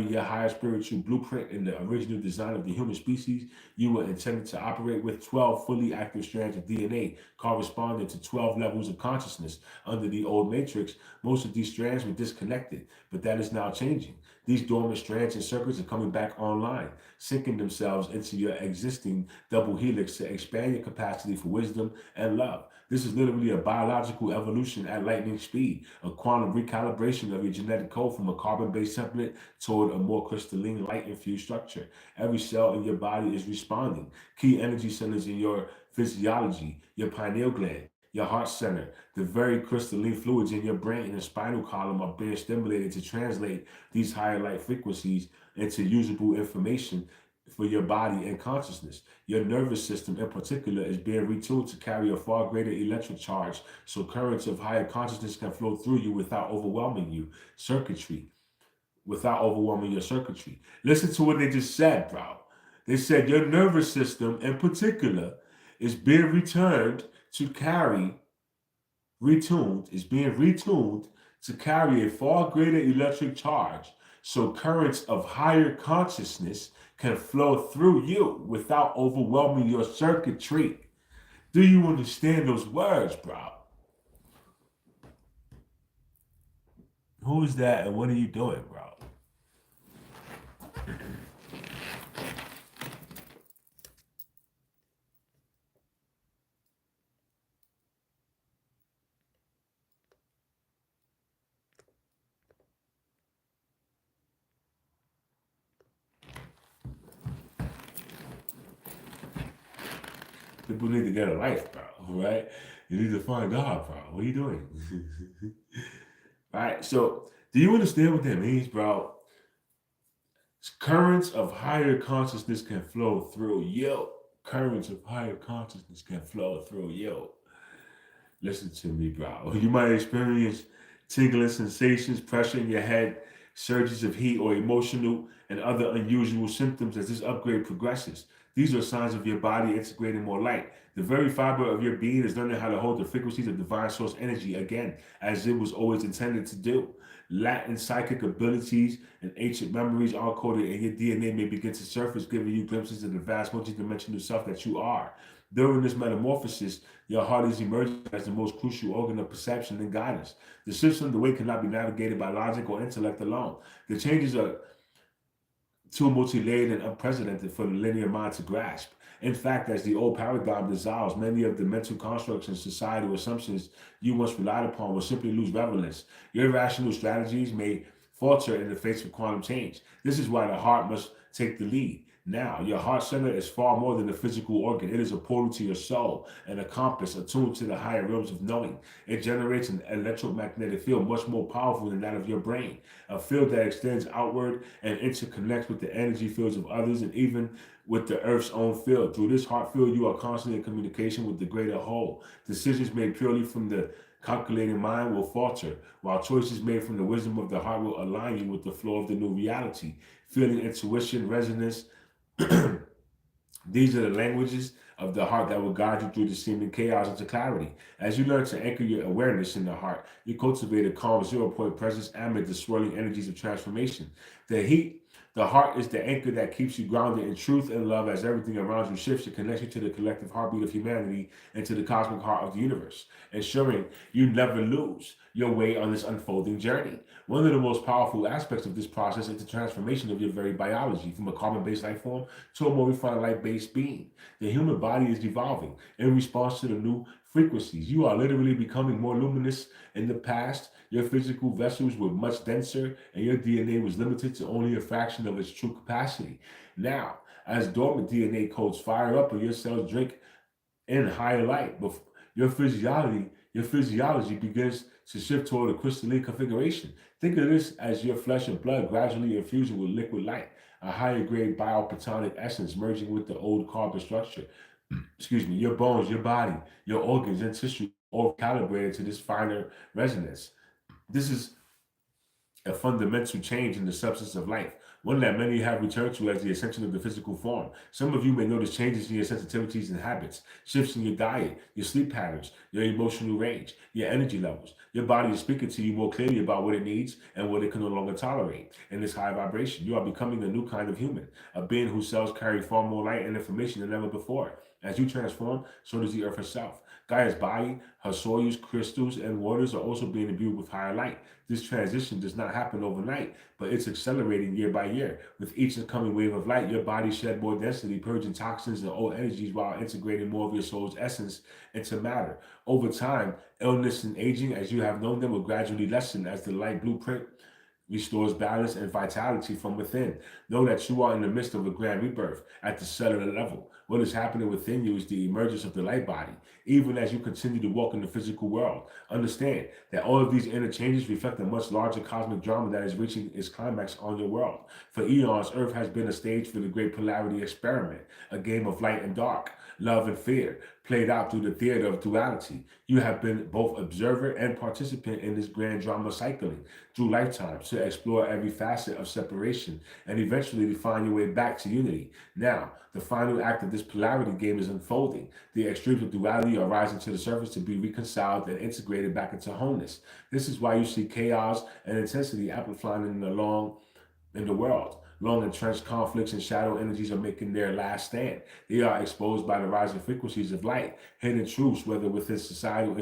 your higher spiritual blueprint in the original design of the human species. You were intended to operate with 12 fully active strands of DNA corresponding to 12 levels of consciousness. Under the old matrix, most of these strands were disconnected, but that is now changing. These dormant strands and circuits are coming back online, sinking themselves into your existing double helix to expand your capacity for wisdom and love. This is literally a biological evolution at lightning speed, a quantum recalibration of your genetic code from a carbon-based template toward a more crystalline, light-infused structure. Every cell in your body is responding. Key energy centers in your physiology, your pineal gland, your heart center, the very crystalline fluids in your brain and spinal column are being stimulated to translate these higher light frequencies into usable information for your body and consciousness. Your nervous system in particular is being retooled to carry a far greater electric charge so currents of higher consciousness can flow through you without overwhelming your circuitry. Listen to what they just said, bro. They said your nervous system in particular is being retuned to carry a far greater electric charge so currents of higher consciousness can flow through you without overwhelming your circuitry. Do you understand those words, bro? Who is that and what are you doing, bro? People need to get a life, bro, right? You need to find God, bro. What are you doing? All right, so do you understand what that means, bro? Currents of higher consciousness can flow through you. Currents of higher consciousness can flow through you. Listen to me, bro. You might experience tingling sensations, pressure in your head, surges of heat, or emotional and other unusual symptoms as this upgrade progresses. These are signs of your body integrating more light. The very fiber of your being is learning how to hold the frequencies of divine source energy again, as it was always intended to do. Latent psychic abilities and ancient memories all coded in your DNA may begin to surface, giving you glimpses of the vast multidimensional self that you are. During this metamorphosis, your heart is emerging as the most crucial organ of perception and guidance. The shifts in the way cannot be navigated by logic or intellect alone. The changes are too multi-layered and unprecedented for the linear mind to grasp. In fact, as the old paradigm dissolves, many of the mental constructs and societal assumptions you once relied upon will simply lose relevance. Your rational strategies may falter in the face of quantum change. This is why the heart must take the lead. Now, your heart center is far more than a physical organ. It is a portal to your soul and a compass attuned to the higher realms of knowing. It generates an electromagnetic field much more powerful than that of your brain, a field that extends outward and interconnects with the energy fields of others and even with the earth's own field. Through this heart field, you are constantly in communication with the greater whole. Decisions made purely from the calculating mind will falter, while choices made from the wisdom of the heart will align you with the flow of the new reality. Feeling, intuition, resonance, these are the languages of the heart that will guide you through the seeming chaos into clarity. As you learn to anchor your awareness in the heart, you cultivate a calm, zero-point presence amid the swirling energies of transformation. The heart is the anchor that keeps you grounded in truth and love as everything around you shifts to connect you to the collective heartbeat of humanity and to the cosmic heart of the universe, ensuring you never lose your way on this unfolding journey. One of the most powerful aspects of this process is the transformation of your very biology from a carbon-based life form to a more refined light-based being. The human body is evolving in response to the new frequencies. You are literally becoming more luminous. In the past, your physical vessels were much denser and your DNA was limited to only a fraction of its true capacity. Now, as dormant DNA codes fire up and your cells drink in higher light, but your physiology begins to shift toward a crystalline configuration. Think of this as your flesh and blood gradually infusing with liquid light, a higher grade biophotonic essence merging with the old carbon structure. Excuse me, your bones, your body, your organs and tissue all calibrated to this finer resonance. This is a fundamental change in the substance of life, one that many have returned to as the ascension of the physical form. Some of you may notice changes in your sensitivities and habits, shifts in your diet, your sleep patterns, your emotional range, your energy levels. Your body is speaking to you more clearly about what it needs and what it can no longer tolerate. In this high vibration, you are becoming a new kind of human, a being whose cells carry far more light and information than ever before. As you transform, so does the earth herself. Gaia's body, her soils, crystals, and waters are also being imbued with higher light. This transition does not happen overnight, but it's accelerating year by year. With each incoming wave of light, your body shed more density, purging toxins and old energies while integrating more of your soul's essence into matter. Over time, illness and aging, as you have known them, will gradually lessen as the light blueprint restores balance and vitality from within. Know that you are in the midst of a grand rebirth at the cellular level. What is happening within you is the emergence of the light body, even as you continue to walk in the physical world. Understand that all of these interchanges reflect a much larger cosmic drama that is reaching its climax on your world. For eons, Earth has been a stage for the great polarity experiment, a game of light and dark, love and fear, played out through the theater of duality. You have been both observer and participant in this grand drama cycling through lifetimes to explore every facet of separation and eventually to find your way back to unity. Now, the final act of this polarity game is unfolding. The extremes of duality are rising to the surface to be reconciled and integrated back into wholeness. This is why you see chaos and intensity amplifying in the world. Long entrenched conflicts and shadow energies are making their last stand. They are exposed by the rising frequencies of light. Hidden truths, whether within societal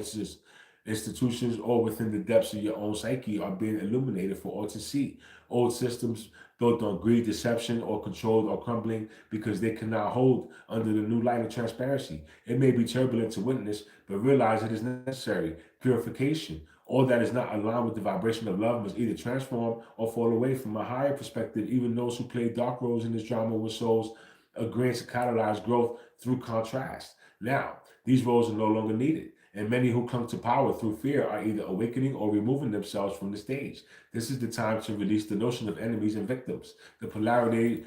institutions or within the depths of your own psyche, are being illuminated for all to see. Old systems built on greed, deception, or control are crumbling because they cannot hold under the new light of transparency. It may be turbulent to witness, but realize it is necessary. Purification. All that is not aligned with the vibration of love must either transform or fall away. From a higher perspective, even those who play dark roles in this drama with souls agreeing to catalyze growth through contrast. Now, these roles are no longer needed, and many who clung to power through fear are either awakening or removing themselves from the stage. This is the time to release the notion of enemies and victims. The polarities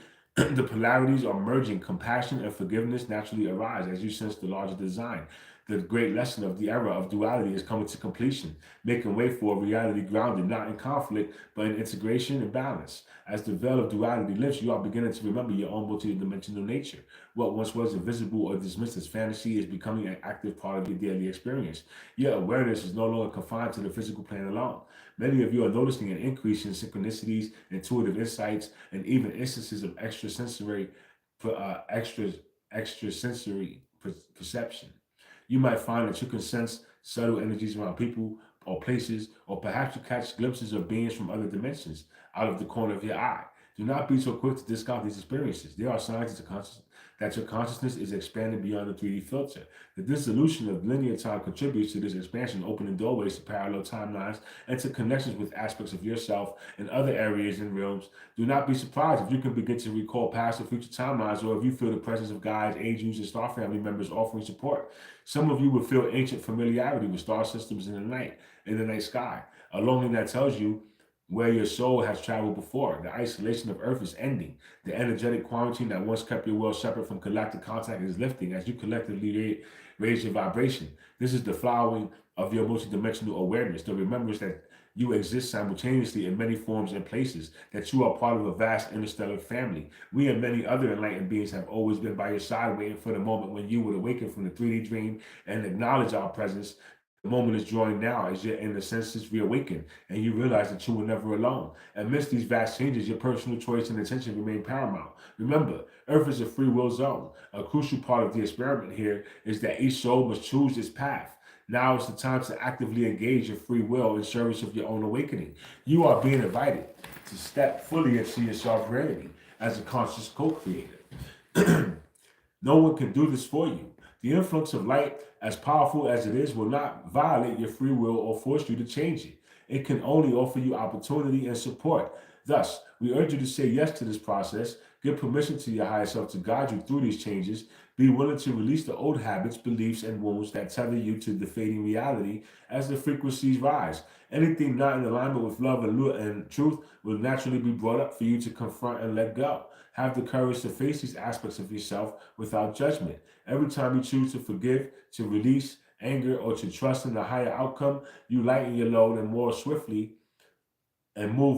are merging. Compassion and forgiveness naturally arise as you sense the larger design. The great lesson of the era of duality is coming to completion, making way for a reality grounded not in conflict, but in integration and balance. As the veil of duality lifts, you are beginning to remember your own multidimensional nature. What once was invisible or dismissed as fantasy is becoming an active part of your daily experience. Your awareness is no longer confined to the physical plane alone. Many of you are noticing an increase in synchronicities, intuitive insights, and even instances of extra extrasensory perception. You might find that you can sense subtle energies around people or places, or perhaps you catch glimpses of beings from other dimensions out of the corner of your eye. Do not be so quick to discount these experiences. There are signs that your consciousness is expanding beyond the 3D filter. The dissolution of linear time contributes to this expansion, opening doorways to parallel timelines and to connections with aspects of yourself and other areas and realms. Do not be surprised if you can begin to recall past or future timelines, or if you feel the presence of guides, angels, and star family members offering support. Some of you will feel ancient familiarity with star systems in the night sky, a longing that tells you where your soul has traveled before. The isolation of Earth is ending. The energetic quarantine that once kept your world separate from galactic contact is lifting as you collectively raise your vibration. This is the flowering of your multidimensional awareness, the remembrance that you exist simultaneously in many forms and places, that you are part of a vast interstellar family. We and many other enlightened beings have always been by your side, waiting for the moment when you would awaken from the 3D dream and acknowledge our presence. The moment is drawing now as your inner senses reawaken and you realize that you were never alone. Amidst these vast changes, your personal choice and intention remain paramount. Remember, Earth is a free will zone. A crucial part of the experiment here is that each soul must choose its path. Now is the time to actively engage your free will in service of your own awakening. You are being invited to step fully into your sovereignty as a conscious co-creator. No one can do this for you. The influx of light, as powerful as it is, will not violate your free will or force you to change it. It can only offer you opportunity and support. Thus, we urge you to say yes to this process, give permission to your higher self to guide you through these changes, be willing to release the old habits, beliefs, and wounds that tether you to the fading reality as the frequencies rise. Anything not in alignment with love and truth will naturally be brought up for you to confront and let go. Have the courage to face these aspects of yourself without judgment. Every time you choose to forgive, to release anger, or to trust in the higher outcome, you lighten your load and move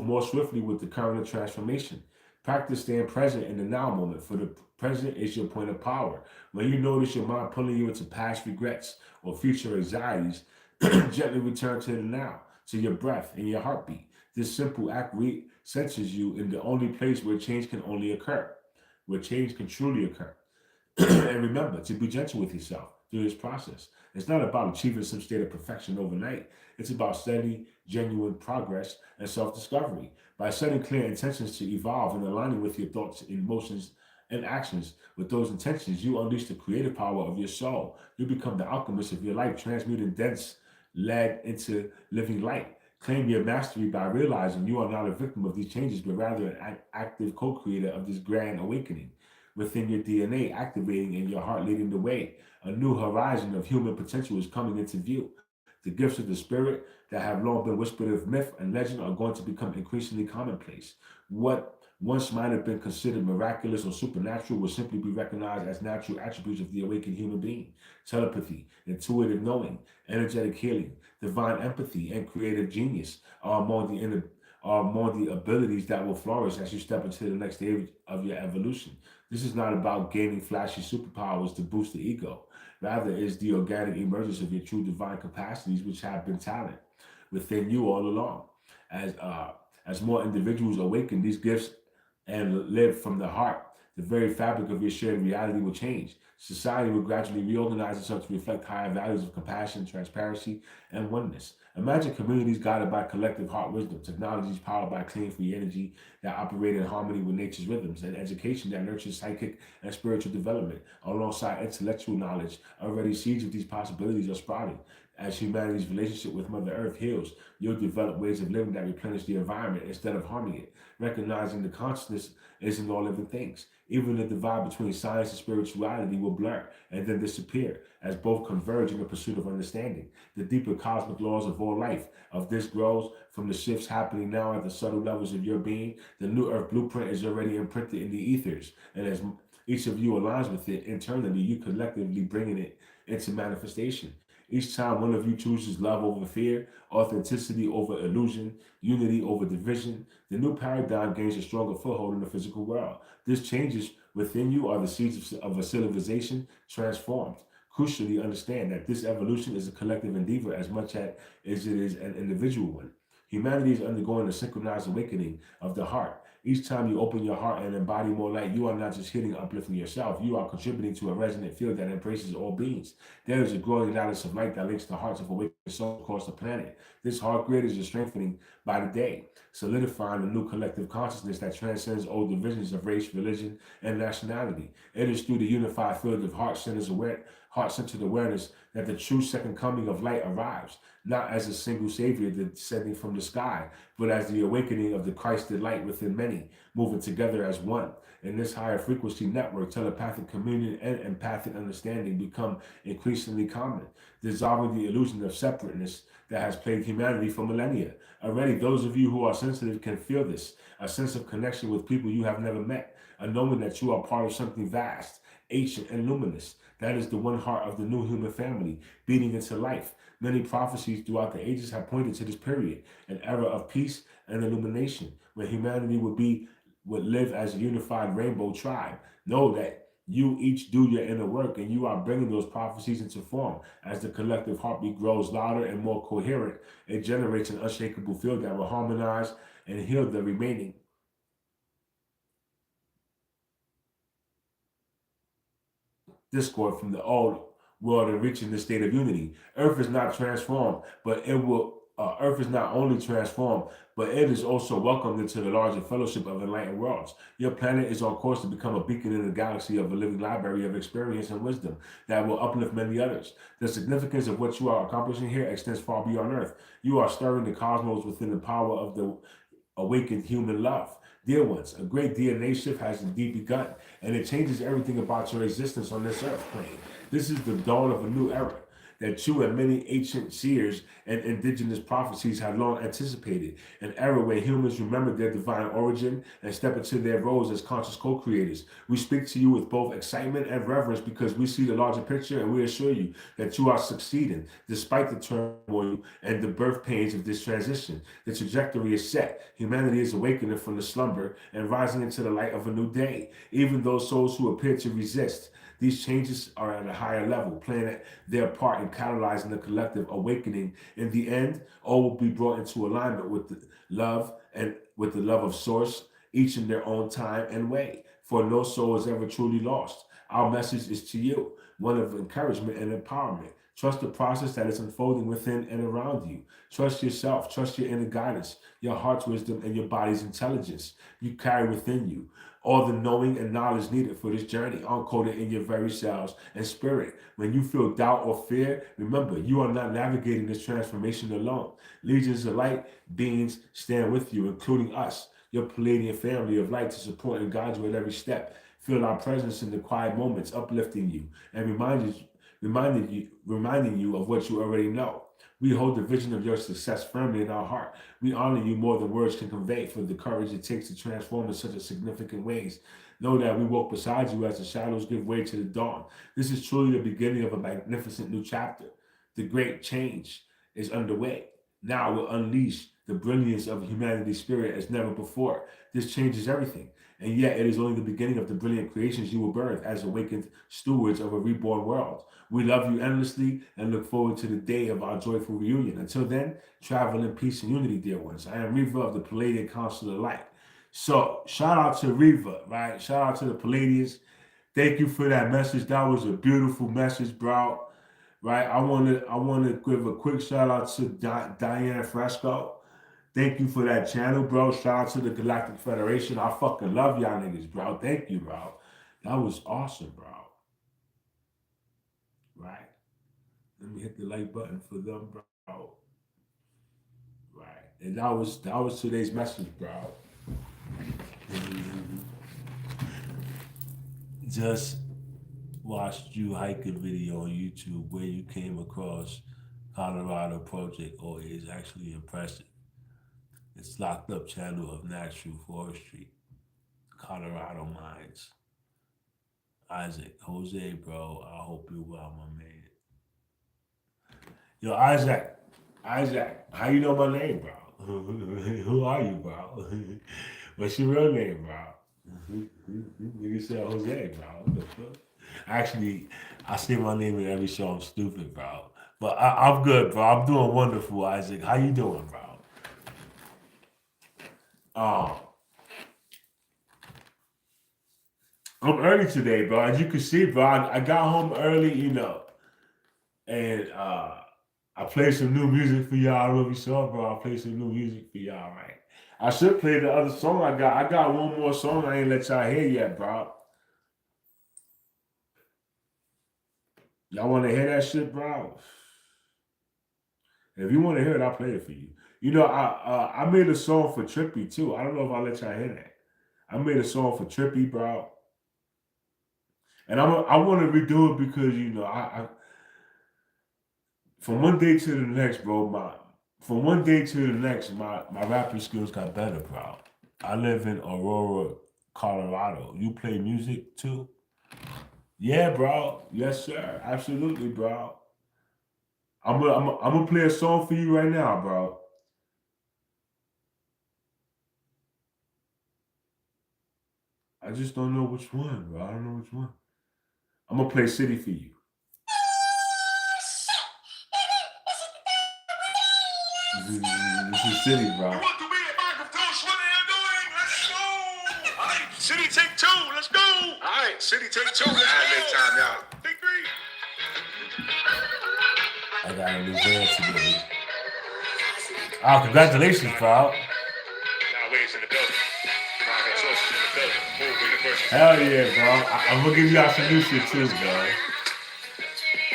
more swiftly with the current of transformation. Practice staying present in the now moment, for the present is your point of power. When you notice your mind pulling you into past regrets or future anxieties, gently return to the now, to your breath and your heartbeat. This simple act centers you in the only place where change can only occur, where change can truly occur. And remember to be gentle with yourself through this process. It's not about achieving some state of perfection overnight. It's about steady, genuine progress and self-discovery. By setting clear intentions to evolve and aligning with your thoughts, emotions, and actions with those intentions, you unleash the creative power of your soul. You become the alchemist of your life, transmuting dense lead into living light. Claim your mastery by realizing you are not a victim of these changes, but rather an active co-creator of this grand awakening. Within your DNA, activating and your heart leading the way, a new horizon of human potential is coming into view. The gifts of the spirit that have long been whispered of myth and legend are going to become increasingly commonplace. What once might have been considered miraculous or supernatural will simply be recognized as natural attributes of the awakened human being. Telepathy, intuitive knowing, energetic healing, divine empathy, and creative genius are among the abilities that will flourish as you step into the next stage of your evolution. This is not about gaining flashy superpowers to boost the ego. Rather, it is the organic emergence of your true divine capacities, which have been talent within you all along. As more individuals awaken these gifts and live from the heart, the very fabric of your shared reality will change. Society will gradually reorganize itself to reflect higher values of compassion, transparency, and oneness. Imagine communities guided by collective heart wisdom, technologies powered by clean, free energy that operate in harmony with nature's rhythms, and education that nurtures psychic and spiritual development alongside intellectual knowledge. Already seeds of these possibilities are sprouting. As humanity's relationship with Mother Earth heals, you'll develop ways of living that replenish the environment instead of harming it, recognizing the consciousness is in all living things. Even the divide between science and spirituality will blur and then disappear as both converge in the pursuit of understanding. The deeper cosmic laws of all life of this grows from the shifts happening now at the subtle levels of your being. The new Earth blueprint is already imprinted in the ethers, and as each of you aligns with it internally, you collectively bringing it into manifestation. Each time one of you chooses love over fear, authenticity over illusion, unity over division, the new paradigm gains a stronger foothold in the physical world. These changes within you are the seeds of a civilization transformed. Crucially, understand that this evolution is a collective endeavor as much as it is an individual one. Humanity is undergoing a synchronized awakening of the heart. Each time you open your heart and embody more light, you are not just hitting uplifting yourself, you are contributing to a resonant field that embraces all beings. There is a growing lattice of light that links the hearts of awakened souls across the planet. This heart grid is strengthening by the day, solidifying a new collective consciousness that transcends old divisions of race, religion, and nationality. It is through the unified field of heart-centered awareness that the true second coming of light arrives, not as a single savior descending from the sky, but as the awakening of the Christed light within many, moving together as one. In this higher frequency network, telepathic communion and empathic understanding become increasingly common, dissolving the illusion of separateness that has plagued humanity for millennia. Already, those of you who are sensitive can feel this, a sense of connection with people you have never met, a knowing that you are part of something vast, ancient, and luminous. That is the one heart of the new human family, beating into life. Many prophecies throughout the ages have pointed to this period, an era of peace and illumination, when humanity would live as a unified rainbow tribe. Know that you each do your inner work, and you are bringing those prophecies into form. As the collective heartbeat grows louder and more coherent, it generates an unshakable field that will harmonize and heal the remaining discord from the old world and reaching the state of unity. Earth is not transformed, but it will. Earth is not only transformed, but it is also welcomed into the larger fellowship of enlightened worlds. Your planet is on course to become a beacon in the galaxy of a living library of experience and wisdom that will uplift many others. The significance of what you are accomplishing here extends far beyond Earth. You are stirring the cosmos within the power of the awakened human love. Dear ones, a great DNA shift has indeed begun, and it changes everything about your existence on this earth plane. This is the dawn of a new era that you and many ancient seers and indigenous prophecies have long anticipated, an era where humans remember their divine origin and step into their roles as conscious co-creators. We speak to you with both excitement and reverence because we see the larger picture, and we assure you that you are succeeding despite the turmoil and the birth pains of this transition. The trajectory is set. Humanity is awakening from the slumber and rising into the light of a new day. Even those souls who appear to resist, these changes are at a higher level, playing their part in catalyzing the collective awakening. In the end, all will be brought into alignment with the love and with the love of Source, each in their own time and way. For no soul is ever truly lost. Our message is to you, one of encouragement and empowerment. Trust the process that is unfolding within and around you. Trust yourself, trust your inner guidance, your heart's wisdom, and your body's intelligence you carry within you. All the knowing and knowledge needed for this journey encoded in your very cells and spirit. When you feel doubt or fear, remember you are not navigating this transformation alone. Legions of light beings stand with you, including us, your Palladian family of light, to support and guide you at every step. Feel our presence in the quiet moments, uplifting you and reminding you of what you already know. We hold the vision of your success firmly in our heart. We honor you more than words can convey for the courage it takes to transform in such a significant ways. Know that we walk beside you as the shadows give way to the dawn. This is truly the beginning of a magnificent new chapter. The great change is underway. Now we'll unleash the brilliance of humanity's spirit as never before. This changes everything. And yet it is only the beginning of the brilliant creations you will birth as awakened stewards of a reborn world. We love you endlessly and look forward to the day of our joyful reunion. Until then, travel in peace and unity, dear ones. I am Reva of the Palladian Council of Light. So, shout out to Reva, right? Shout out to the Palladians. Thank you for that message. That was a beautiful message, bro. Right? I want to give a quick shout out to Diane Fresco. Thank you for that channel, bro. Shout out to the Galactic Federation. I fucking love y'all niggas, bro. Thank you, bro. That was awesome, bro. Right? Let me hit the like button for them, bro. Right. And that was today's message, bro. Just watched you hike a video on YouTube where you came across Colorado Project. Oh, it is actually impressive. It's locked up channel of natural forestry, Colorado mines. Isaac, Jose, bro, I hope you're well, my man. Yo, Isaac. Isaac, how you know my name, bro? Who are you, bro? What's your real name, bro? Nigga said Jose, bro. What the fuck? Actually, I say my name in every show. I'm stupid, bro. But I'm good, bro. I'm doing wonderful, Isaac. How you doing, bro? Um, I'm early today, bro. As you can see, bro, I got home early, and I played some new music for y'all. I don't know if you saw, bro. I played some new music for y'all, right? I should play the other song I got. I got one more song I ain't let y'all hear yet, bro. Y'all want to hear that shit, bro? If you want to hear it, I'll play it for you. I made a song for Trippy too. I don't know if I'll let y'all hear that. I made a song for Trippy, bro, and I want to redo it because I from one day to the next, bro. From one day to the next, my rapping skills got better, bro. I live in Aurora, Colorado. You play music too? Yeah, bro. Yes, sir. Absolutely, bro. I'm gonna play a song for you right now, bro. I just don't know which one, bro. I don't know which one. I'm gonna play City for you. This is City, bro. You want to be a microphone? What are you doing? Let's go. All right, City take two. Let's go. All right, City take two. Let's go. Time, y'all. Take three. I got a new band today. Oh, congratulations, bro. Now, Wade's in the building. My sources in the building. Move University. Hell yeah, bro. I'm gonna give y'all some new shit too, bro. Hell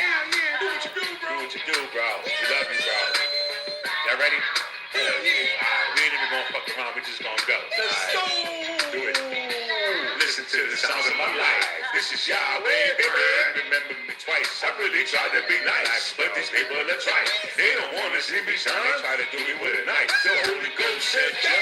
yeah, do what you do, bro. Do what you do, bro. We love you, bro. Y'all ready? Hell yeah. All right, we ain't even gonna fuck around. We just gonna go. Let's go. Do it. Listen to the sounds of my life. This is Yahweh, baby. Remember me twice. I really tried to be nice, but these people are trite. They don't want to see me shine. They try to do me with a knife. The Holy Ghost said, "Yo,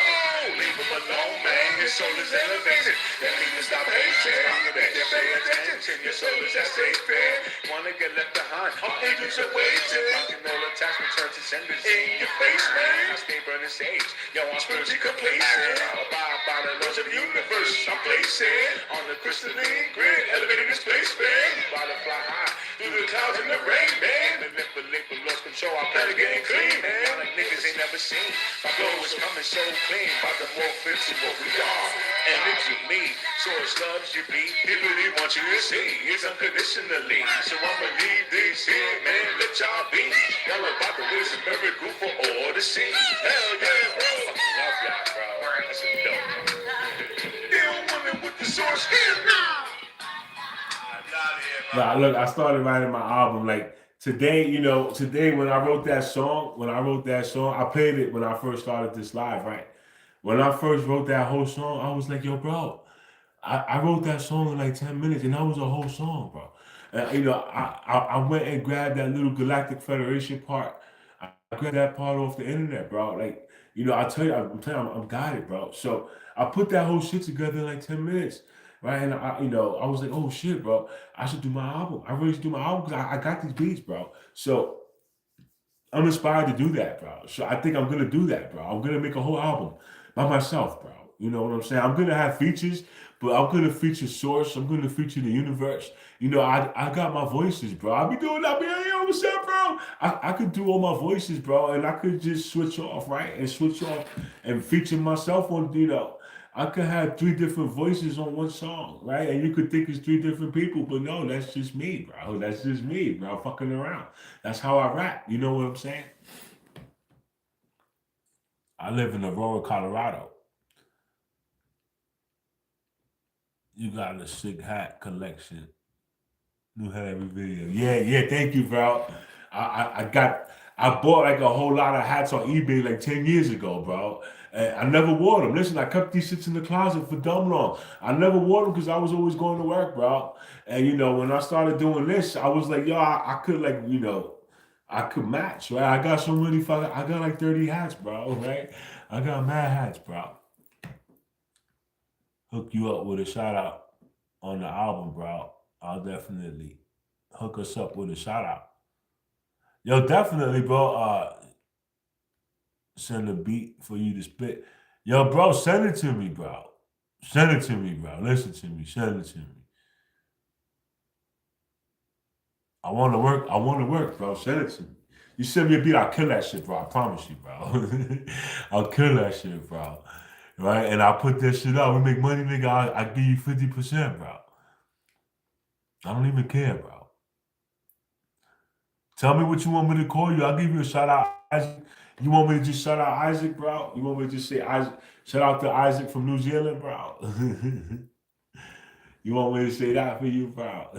leave him alone, man. Your soul is elevated. That means to stop hating. You better pay attention. Your soul is that sacred. Wanna get left behind? All angels are waiting. Rocking all attachment turns to senders in your face, man. I stay burning sage. Yo, I'm spiritually complacent. I'll abide by the laws of the universe. I'm placing on the crystalline grid, elevating this place, man. While I fly high through the clouds and the rain, man. Manipulate with lost control. I plan to getting clean, man. Y'all like niggas ain't never seen. My glow is coming so clean. About to morph into what we are. And it's you, me. Source loves you, be. He really wants you to see. It's unconditionally. So I'ma leave this here, man. Let y'all be. Y'all about the ways of miracle for all to see. Hell yeah, bro. Love y'all, bro. That's a dope. Deal woman with the source here now. Nah, look, I started writing my album like today. Today when I wrote that song, I played it when I first started this live. Right when I first wrote that whole song, I was like, "Yo, bro, I wrote that song in like 10 minutes, and that was a whole song, bro." I went and grabbed that little Galactic Federation part. I grabbed that part off the internet, bro. Like, I tell you, I'm telling you, I'm guided, bro. So I put that whole shit together in like 10 minutes, right? And I was like, oh shit, bro, I should do my album. I really should do my album because I got these beats, bro. So I'm inspired to do that, bro. So I think I'm gonna do that, bro. I'm gonna make a whole album by myself, bro. You know what I'm saying? I'm gonna have features, but I'm gonna feature Source. I'm gonna feature the universe. I got my voices, bro. I be doing that. Be like, yo, what's up, bro? I could do all my voices, bro, and I could just switch off, right? And switch off and feature myself on, I could have three different voices on one song, right? And you could think it's three different people, but no, that's just me, bro. That's just me, bro. Fucking around. That's how I rap. You know what I'm saying? I live in Aurora, Colorado. You got a sick hat collection. New hat every video. Yeah. Thank you, bro. I bought like a whole lot of hats on eBay like 10 years ago, bro. And I never wore them. Listen, I kept these shits in the closet for dumb long. I never wore them because I was always going to work, bro. And when I started doing this, I was like, yo, I could I could match, right? I got so many I got like 30 hats, bro, right? I got mad hats, bro. Hook you up with a shout out on the album, bro. I'll definitely hook us up with a shout out. Yo, definitely, bro. Send a beat for you to spit. Yo, bro, send it to me, bro. Send it to me, bro. Listen to me. Send it to me. I want to work. I want to work, bro. Send it to me. You send me a beat, I'll kill that shit, bro. I promise you, bro. I'll kill that shit, bro. Right? And I'll put that shit out. We make money, nigga. I give you 50%, bro. I don't even care, bro. Tell me what you want me to call you. I'll give you a shout out, Isaac. You want me to just shout out Isaac, bro? You want me to just say Isaac? Shout out to Isaac from New Zealand, bro. You want me to say that for you, bro?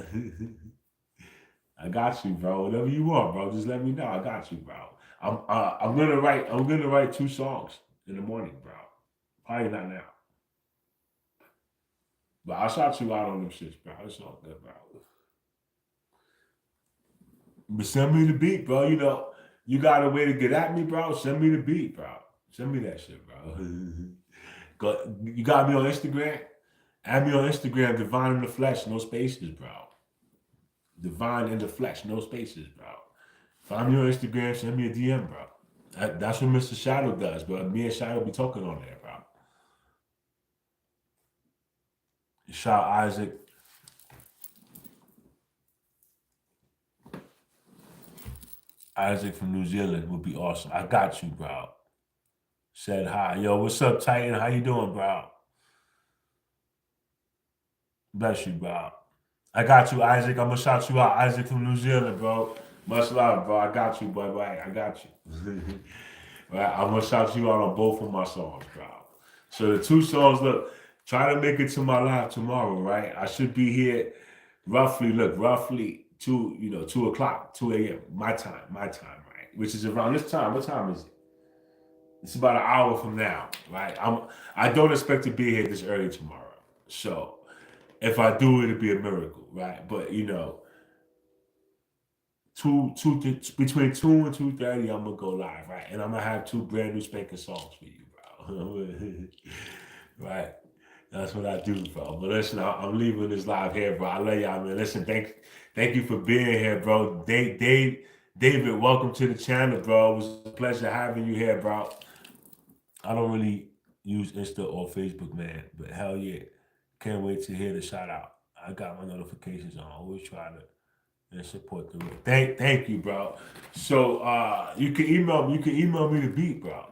I got you, bro. Whatever you want, bro. Just let me know. I got you, bro. I'm gonna write. I'm gonna write 2 songs in the morning, bro. Probably not now, but I'll shout you out on them shits, bro. It's all good, bro. But send me the beat, bro. You know, you got a way to get at me, bro. Send me the beat, bro. Send me that shit, bro. You got me on Instagram. Add me on Instagram, Divine in the Flesh, no spaces, bro. Divine in the Flesh, no spaces, bro. Find me on Instagram, send me a DM, bro. That's what Mr. Shadow does, bro. Me and Shadow be talking on there, bro. Shout Isaac. Isaac from New Zealand would be awesome. I got you, bro. Said hi. Yo, what's up, Titan? How you doing, bro? Bless you, bro. I got you, Isaac. I'm gonna shout you out, Isaac from New Zealand, bro. Much love, bro. I got you, boy. I got you. Right? I'm gonna shout you out on both of my songs, bro. So the 2 songs, look, try to make it to my live tomorrow, right? I should be here roughly 2 o'clock, 2 a.m. My time, right? Which is around this time. What time is it? It's about an hour from now, right? I don't expect to be here this early tomorrow. So if I do, it'll be a miracle, right? But between 2 and 2:30, I'm gonna go live, right? And I'm gonna have 2 brand new spanking songs for you, bro. Right? That's what I do, bro. But listen, I'm leaving this live here, bro. I love y'all, man. Listen, thank you for being here, bro. David, welcome to the channel, bro. It was a pleasure having you here, bro. I don't really use Insta or Facebook, man, but hell yeah, can't wait to hear the shout out. I got my notifications on. I always try to and support the work. Thank you, bro. So you can email me the beat, bro.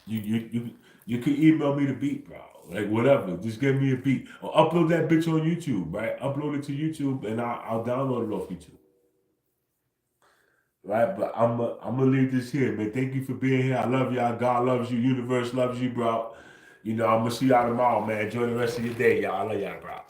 You can email me the beat, bro. Like whatever, just give me a beat or upload that bitch on YouTube, right? Upload it to YouTube and I'll download it off YouTube, right? But I'm gonna leave this here, man. Thank you for being here. I love y'all. God loves you. Universe loves you, bro. I'm gonna see y'all tomorrow, man. Enjoy the rest of your day, y'all. I love y'all, bro.